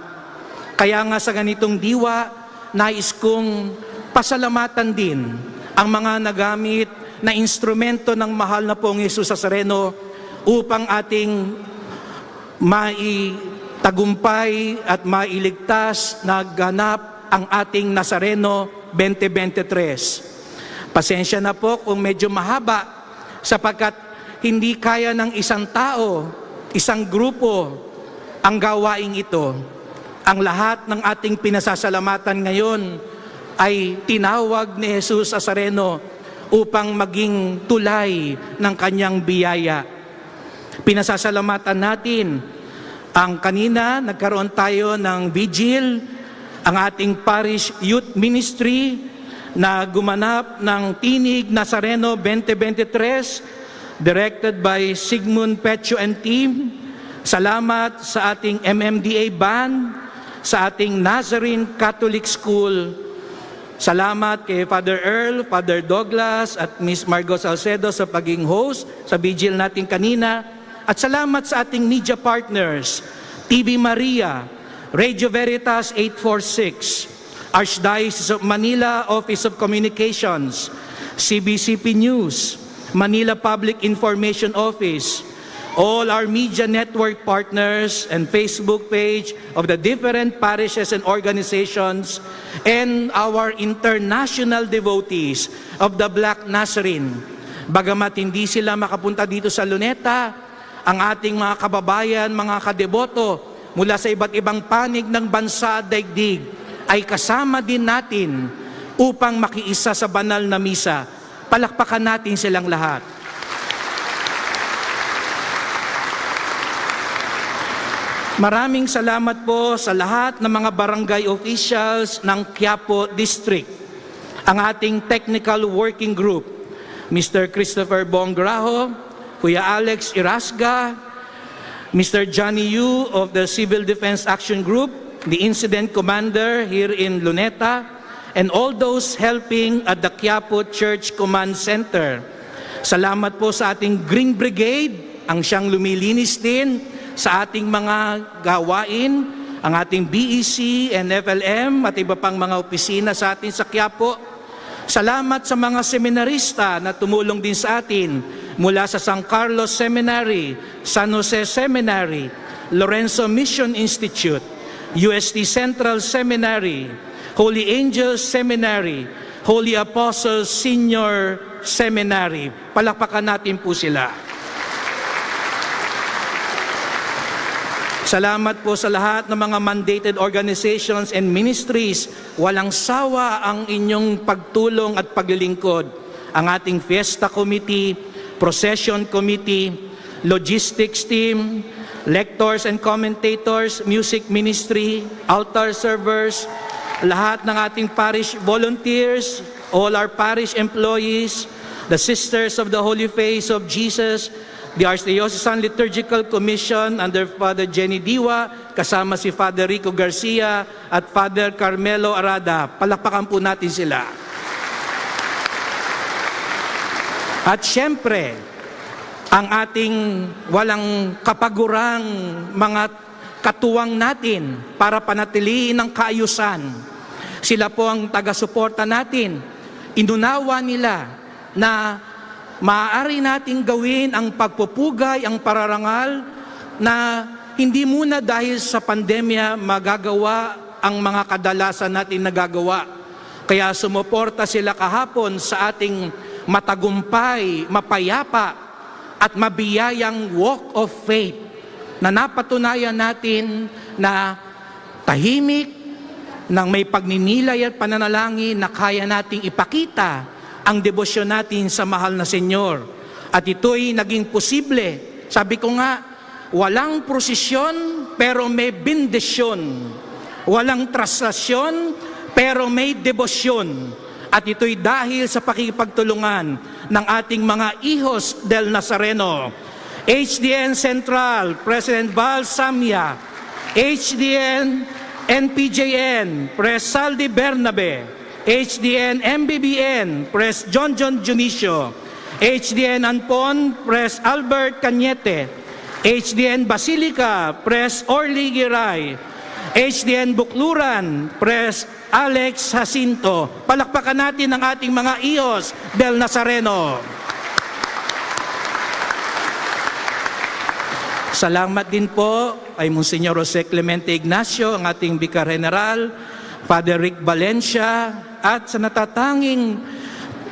Kaya nga sa ganitong diwa, nais kong pasalamatan din ang mga nagamit na instrumento ng mahal na pong Jesus Nazareno upang ating tagumpay at mailigtas na ganap ang ating Nazareno 2023. Pasensya na po kung medyo mahaba sapagkat hindi kaya ng isang tao, isang grupo ang gawaing ito. Ang lahat ng ating pinasasalamatan ngayon ay tinawag ni Jesus Nazareno upang maging tulay ng Kanyang biyaya. Pinasasalamatan natin ang kanina, nagkaroon tayo ng vigil, ang ating parish youth ministry na gumanap ng Tinig Nazareno 2023, directed by Sigmund Pecho and team. Salamat sa ating MMDA band, sa ating Nazarene Catholic School. Salamat kay Father Earl, Father Douglas at Miss Margot Salcedo sa pagiging host sa vigil natin kanina. At salamat sa ating media partners, TV Maria, Radio Veritas 846, Archdiocese of Manila Office of Communications, CBCP News, Manila Public Information Office, all our media network partners and Facebook page of the different parishes and organizations, and our international devotees of the Black Nazarene. Bagamat hindi sila makapunta dito sa Luneta, ang ating mga kababayan, mga kadeboto mula sa iba't ibang panig ng bansa at daigdig ay kasama din natin upang makiisa sa banal na misa. Palakpakan natin silang lahat. Maraming salamat po sa lahat ng mga barangay officials ng Quiapo District, ang ating technical working group, Mr. Christopher Bongraho, Kuya Alex Irasga, Mr. Johnny Yu of the Civil Defense Action Group, the incident commander here in Luneta, and all those helping at the Quiapo Church Command Center. Salamat po sa ating Green Brigade, ang siyang lumilinis din sa ating mga gawain, ang ating BEC and FLM at iba pang mga opisina sa atin sa Quiapo. Salamat sa mga seminarista na tumulong din sa atin mula sa San Carlos Seminary, San Jose Seminary, Lorenzo Mission Institute, UST Central Seminary, Holy Angels Seminary, Holy Apostles Senior Seminary. Palakpakan natin po sila. Salamat po sa lahat ng mga mandated organizations and ministries. Walang sawa ang inyong pagtulong at paglilingkod. Ang ating Fiesta Committee, Procession Committee, Logistics Team, Lectors and Commentators, Music Ministry, Altar Servers, lahat ng ating parish volunteers, all our parish employees, the Sisters of the Holy Face of Jesus, the Archdiocesan Liturgical Commission under Father Jenny Diwa, kasama si Father Rico Garcia at Father Carmelo Arada. Palakpakan po natin sila. At syempre, ang ating walang kapagurang mga katuwang natin para panatiliin ang kaayusan. Sila po ang taga-suporta natin. Inunawa nila na maaari nating gawin ang pagpupugay, ang pararangal na hindi muna dahil sa pandemya magagawa ang mga kadalasan natin nagagawa. Kaya sumuporta sila kahapon sa ating matagumpay, mapayapa at mabiyayang walk of faith na napatunayan natin na tahimik, ng may pagninilay at pananalangin na kaya nating ipakita ang debosyon natin sa mahal na Senyor. At ito'y naging posible. Sabi ko nga, walang prosesyon pero may bendisyon. Walang traslasyon pero may debosyon. At ito'y dahil sa pakikipagtulungan ng ating mga hijos del Nazareno. HDN Central, President Val Samya, HDN NPJN, Pres Saldi Bernabe, HDN MBBN, Pres John Junicio, HDN Anpon, Pres Albert Cañete, HDN Basilica, Pres Orly Giray, HDN Bukluran, Pres Alex Jacinto. Palakpakan natin ang ating mga hijos del Nazareno. Salamat din po kay Monsignor Jose Clemente Ignacio, ang ating Vicar General, Father Rick Valencia, at sa natatanging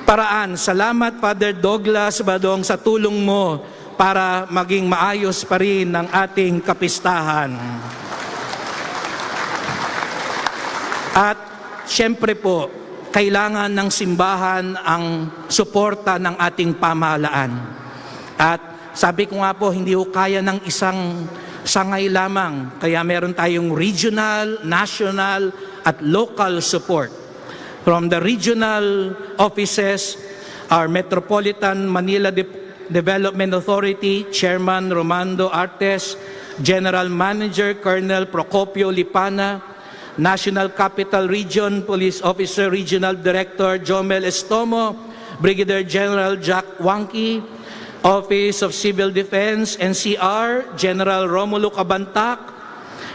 paraan, salamat Father Douglas Badong sa tulong mo para maging maayos pa rin ang ating kapistahan. At siyempre po, kailangan ng simbahan ang suporta ng ating pamahalaan. At sabi ko nga po, hindi ko kaya ng isang sangay lamang. Kaya meron tayong regional, national, at local support. From the regional offices, our Metropolitan Manila Development Authority, Chairman Romando Artes, General Manager Colonel Procopio Lipana, National Capital Region Police Officer Regional Director Jomel Estomo, Brigadier General Jack Wanky, Office of Civil Defense, NCR, General Romulo Cabantac,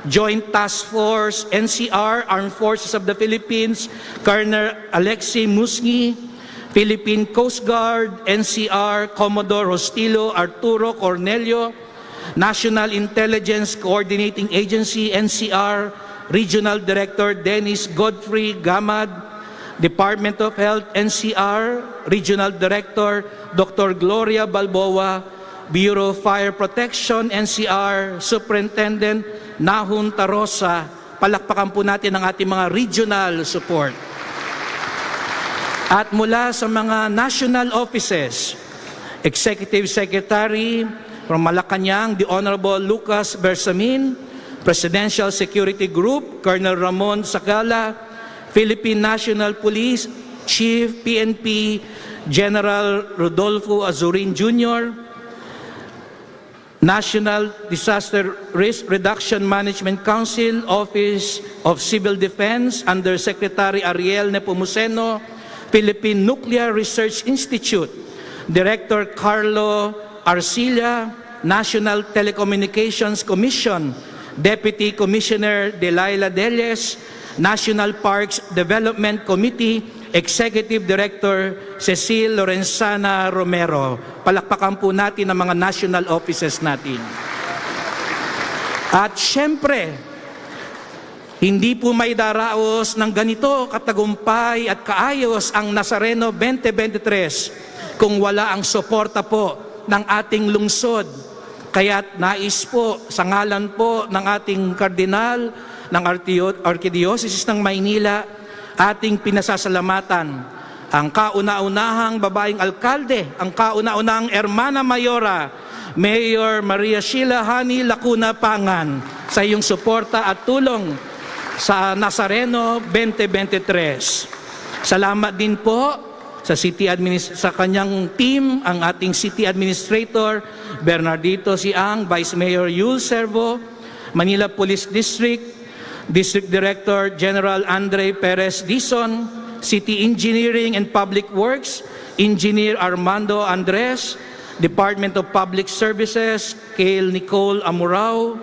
Joint Task Force, NCR, Armed Forces of the Philippines, Colonel Alexei Musngi, Philippine Coast Guard, NCR, Commodore Hostilo Arturo Cornelio, National Intelligence Coordinating Agency, NCR, Regional Director Dennis Godfrey Gamad, Department of Health, NCR, Regional Director Dr. Gloria Balboa, Bureau of Fire Protection, NCR, Superintendent Nahun Tarosa. Palakpakan po natin ang ating mga regional support. At mula sa mga national offices, Executive Secretary from Malacanang, the Honorable Lucas Bersamin, Presidential Security Group, Colonel Ramon Sakala, Philippine National Police Chief PNP General Rodolfo Azurin Jr., National Disaster Risk Reduction Management Council, Office of Civil Defense, Under Secretary Ariel Nepomuceno, Philippine Nuclear Research Institute, Director Carlo Arcilla, National Telecommunications Commission, Deputy Commissioner Delilah Delles, National Parks Development Committee, Executive Director Cecil Lorenzana Romero. Palakpakan po natin ang mga national offices natin. At syempre, hindi po may daraos ng ganito katagumpay at kaayos ang Nazareno 2023 kung wala ang suporta po ng ating lungsod. Kaya't nais po sa ngalan po ng ating kardinal ng Archdiocese ng Maynila, ating pinasasalamatan ang kauna-unahang babaeng alkalde, ang kauna-unahang Hermana Mayora, Mayor Maria Sheila Hani Lacuna Pangan, sa iyong suporta at tulong sa Nazareno 2023. Salamat din po sa kanyang team, ang ating City Administrator Bernardito Siang, Vice Mayor Yul Servo, Manila Police District Director General Andre Perez Dizon, City Engineering and Public Works Engineer Armando Andres, Department of Public Services Kale Nicole Amurao,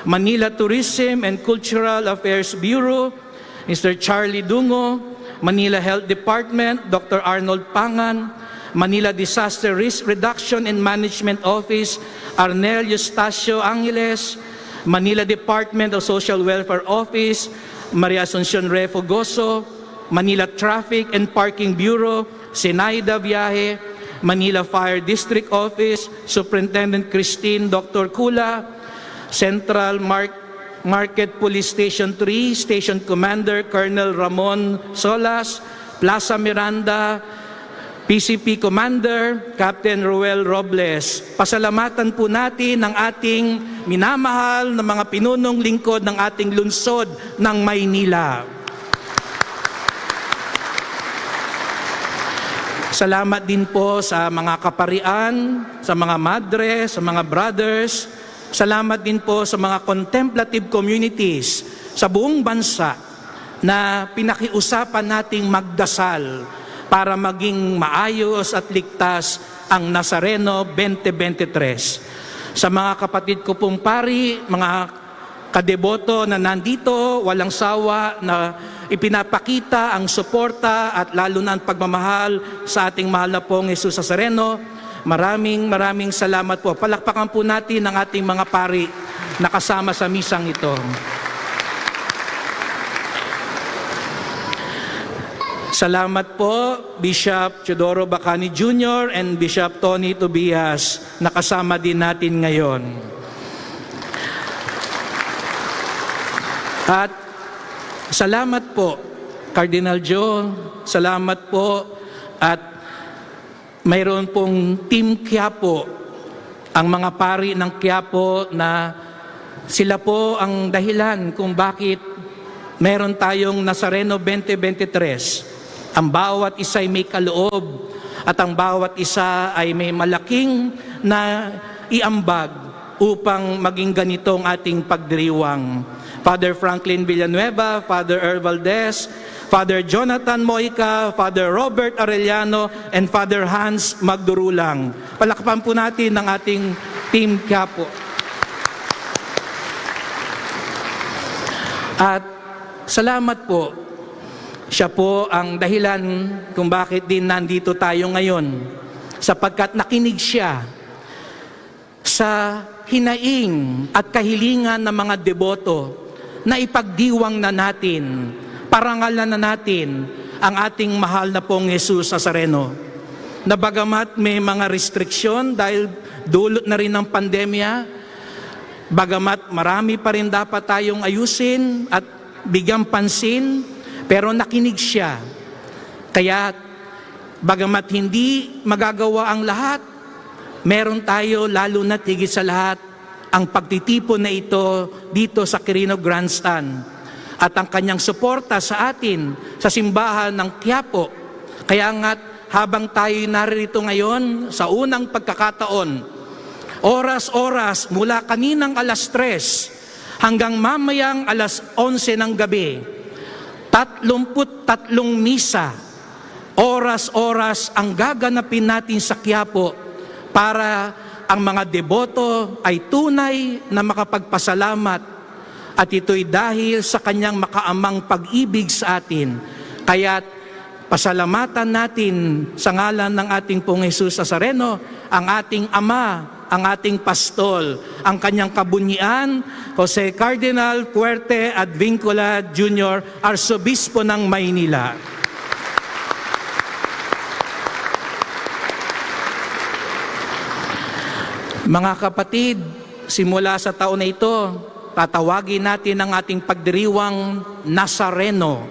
Manila Tourism and Cultural Affairs Bureau Mr. Charlie Dungo, Manila Health Department Dr. Arnold Pangan, Manila Disaster Risk Reduction and Management Office Arnel Eustacio Angeles, Manila Department of Social Welfare Office Maria Asuncion Refogoso, Manila Traffic and Parking Bureau Senaida Viaje, Manila Fire District Office Superintendent Christine Dr. Kula, Central Market Police Station 3 Station Commander Colonel Ramon Solas, Plaza Miranda PCP Commander Captain Ruel Robles. Pasalamatan po natin ang ating minamahal na mga pinunong lingkod ng ating lungsod ng Maynila. Salamat din po sa mga kaparian, sa mga madre, sa mga brothers. Salamat din po sa mga contemplative communities sa buong bansa na pinakiusapan nating magdasal para maging maayos at ligtas ang Nazareno 2023. Sa mga kapatid ko pong pari, mga kadeboto na nandito, walang sawa na ipinapakita ang suporta at lalo na ang pagmamahal sa ating mahal na pong Jesus Nazareno. Maraming salamat po. Palakpakan po natin ang ating mga pari na kasama sa misang ito. Salamat po, Bishop Teodoro Bacani Jr. and Bishop Tony Tobias, na kasama din natin ngayon. At salamat po, Cardinal Joe, salamat po, at mayroon pong Team Quiapo, ang mga pari ng Quiapo na sila po ang dahilan kung bakit meron tayong Nazareno 2023. Ang bawat isa ay may kaloob at ang bawat isa ay may malaking na iambag upang maging ganito ang ating pagdiriwang. Father Franklin Villanueva, Father Earl Valdez, Father Jonathan Moica, Father Robert Arellano, and Father Hans Magdurulang. Palakpan po natin ang ating Team Quiapo. At salamat po. Siya po ang dahilan kung bakit din nandito tayo ngayon. Sapagkat nakinig siya sa hinaing at kahilingan ng mga deboto na ipagdiwang na natin, parangalan na natin ang ating mahal na pong Jesus Nazareno. Na bagamat may mga restriksyon dahil dulot na rin ng pandemya, bagamat marami pa rin dapat tayong ayusin at bigyang pansin, pero nakinig siya. Kaya bagamat hindi magagawa ang lahat, meron tayo lalo na tigit sa lahat ang pagtitipon na ito dito sa Quirino Grandstand at ang kanyang suporta sa atin sa simbahan ng Quiapo. Kaya nga habang tayo narito ngayon sa unang pagkakataon, oras-oras mula kaninang alas 3 hanggang mamayang alas 11 ng gabi, 33 misa, oras-oras ang gaganapin natin sa Quiapo para ang mga deboto ay tunay na makapagpasalamat, at ito'y dahil sa kanyang makaamang pag-ibig sa atin. Kaya pasalamatan natin sa ngalan ng ating pong Jesus Nazareno, ang ating Ama, ang ating Pastol, ang kanyang kabunyian, Jose Cardinal Fuerte Advincula Jr., Arsobispo ng Maynila. Mga kapatid, simula sa taon na ito, tatawagin natin ang ating pagdiriwang Nazareno.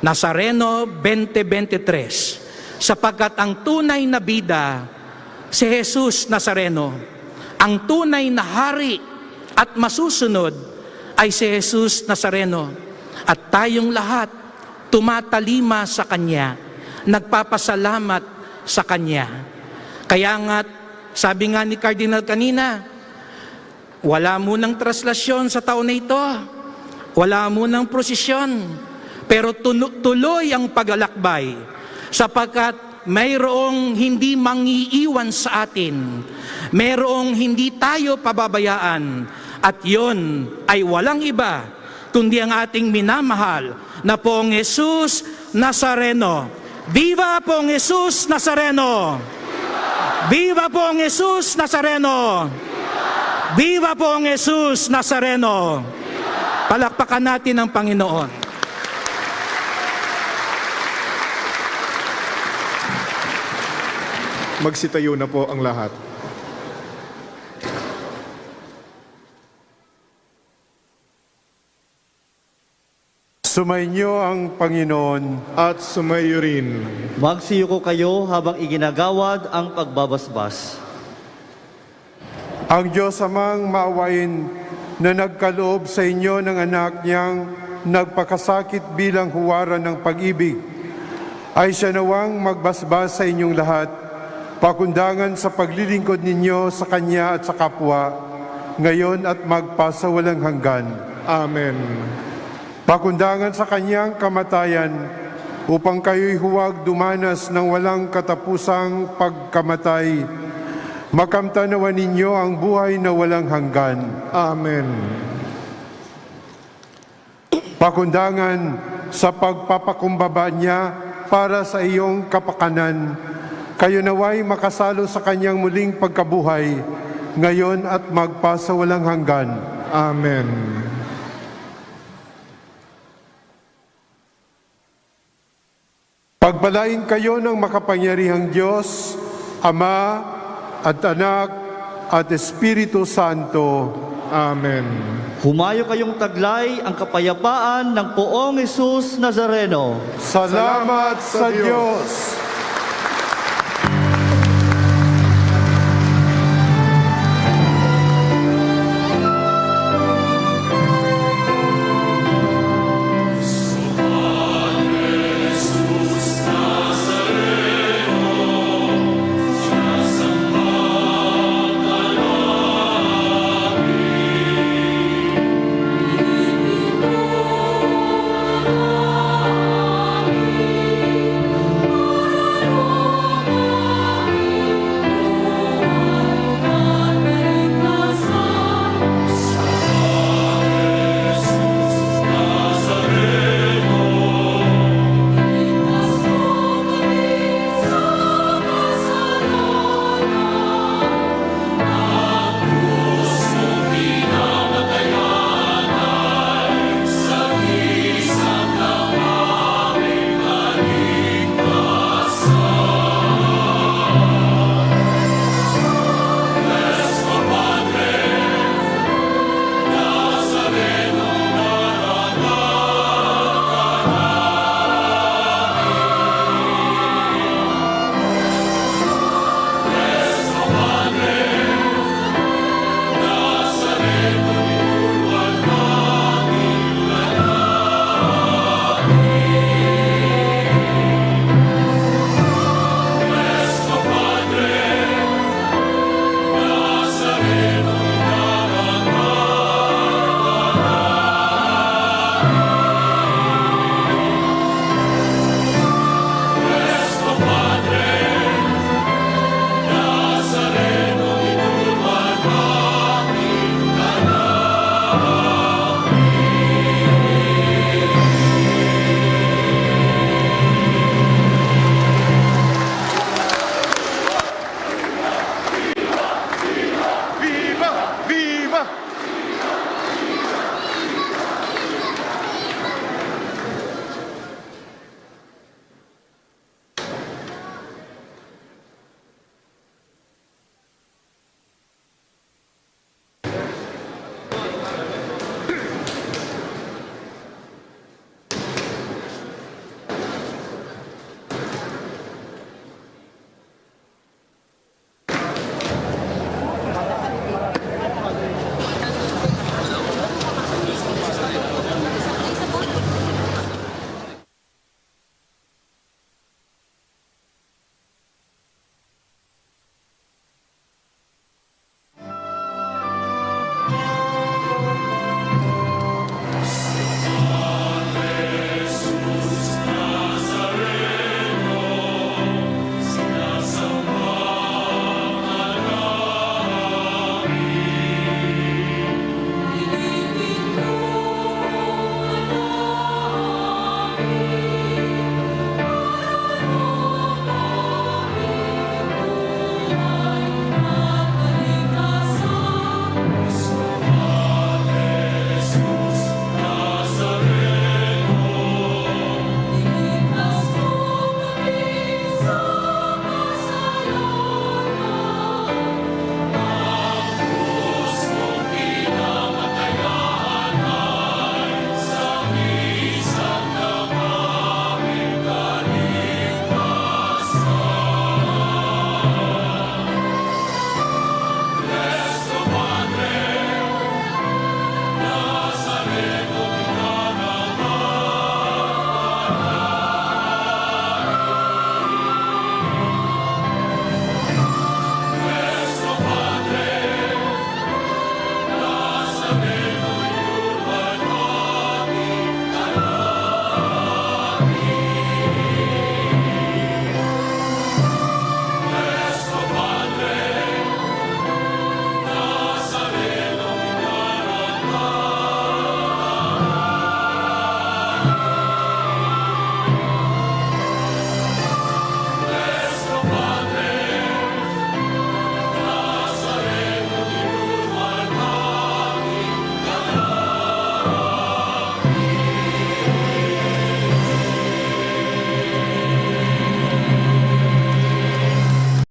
Nazareno 2023. Sapagkat ang tunay na bida, si Jesus Nazareno. Ang tunay na hari at masusunod ay si Jesus Nazareno. At tayong lahat tumatalima sa Kanya, nagpapasalamat sa Kanya. Kaya nga, sabi nga ni Cardinal kanina, wala munang traslasyon sa taon na ito, wala munang prosesyon, pero tuloy ang paglalakbay sapagkat mayroong hindi mangiiwan sa atin, mayroong hindi tayo pababayaan, at yon ay walang iba kundi ang ating minamahal na pong Jesus Nazareno. Viva pong Jesus Nazareno! Viva po ang Jesus Nazareno! Viva po ang Jesus Nazareno! Palakpakan natin ang Panginoon. Magsitayo na po ang lahat. Sumainyo ang Panginoon. At sumayo rin. Magsiyuko kayo habang iginagawad ang pagbabasbas. Ang Diyos Amang maawain na nagkaloob sa inyo ng anak niyang nagpakasakit bilang huwaran ng pag-ibig, ay siya nawang magbasbas sa inyong lahat, pakundangan sa paglilingkod ninyo sa Kanya at sa kapwa, ngayon at magpasawalang hanggan. Amen. Pakundangan sa Kanyang kamatayan, upang kayo'y huwag dumanas ng walang katapusang pagkamatay, makamtanawan ninyo ang buhay na walang hanggan. Amen. Pakundangan sa pagpapakumbaba niya para sa iyong kapakanan, kayo naway makasalo sa Kanyang muling pagkabuhay, ngayon at magpasawalang hanggan. Amen. Pagpalain kayo ng makapangyarihang Diyos, Ama at Anak at Espiritu Santo. Amen. Humayo kayong taglay ang kapayapaan ng poong Jesus Nazareno. Salamat sa Diyos.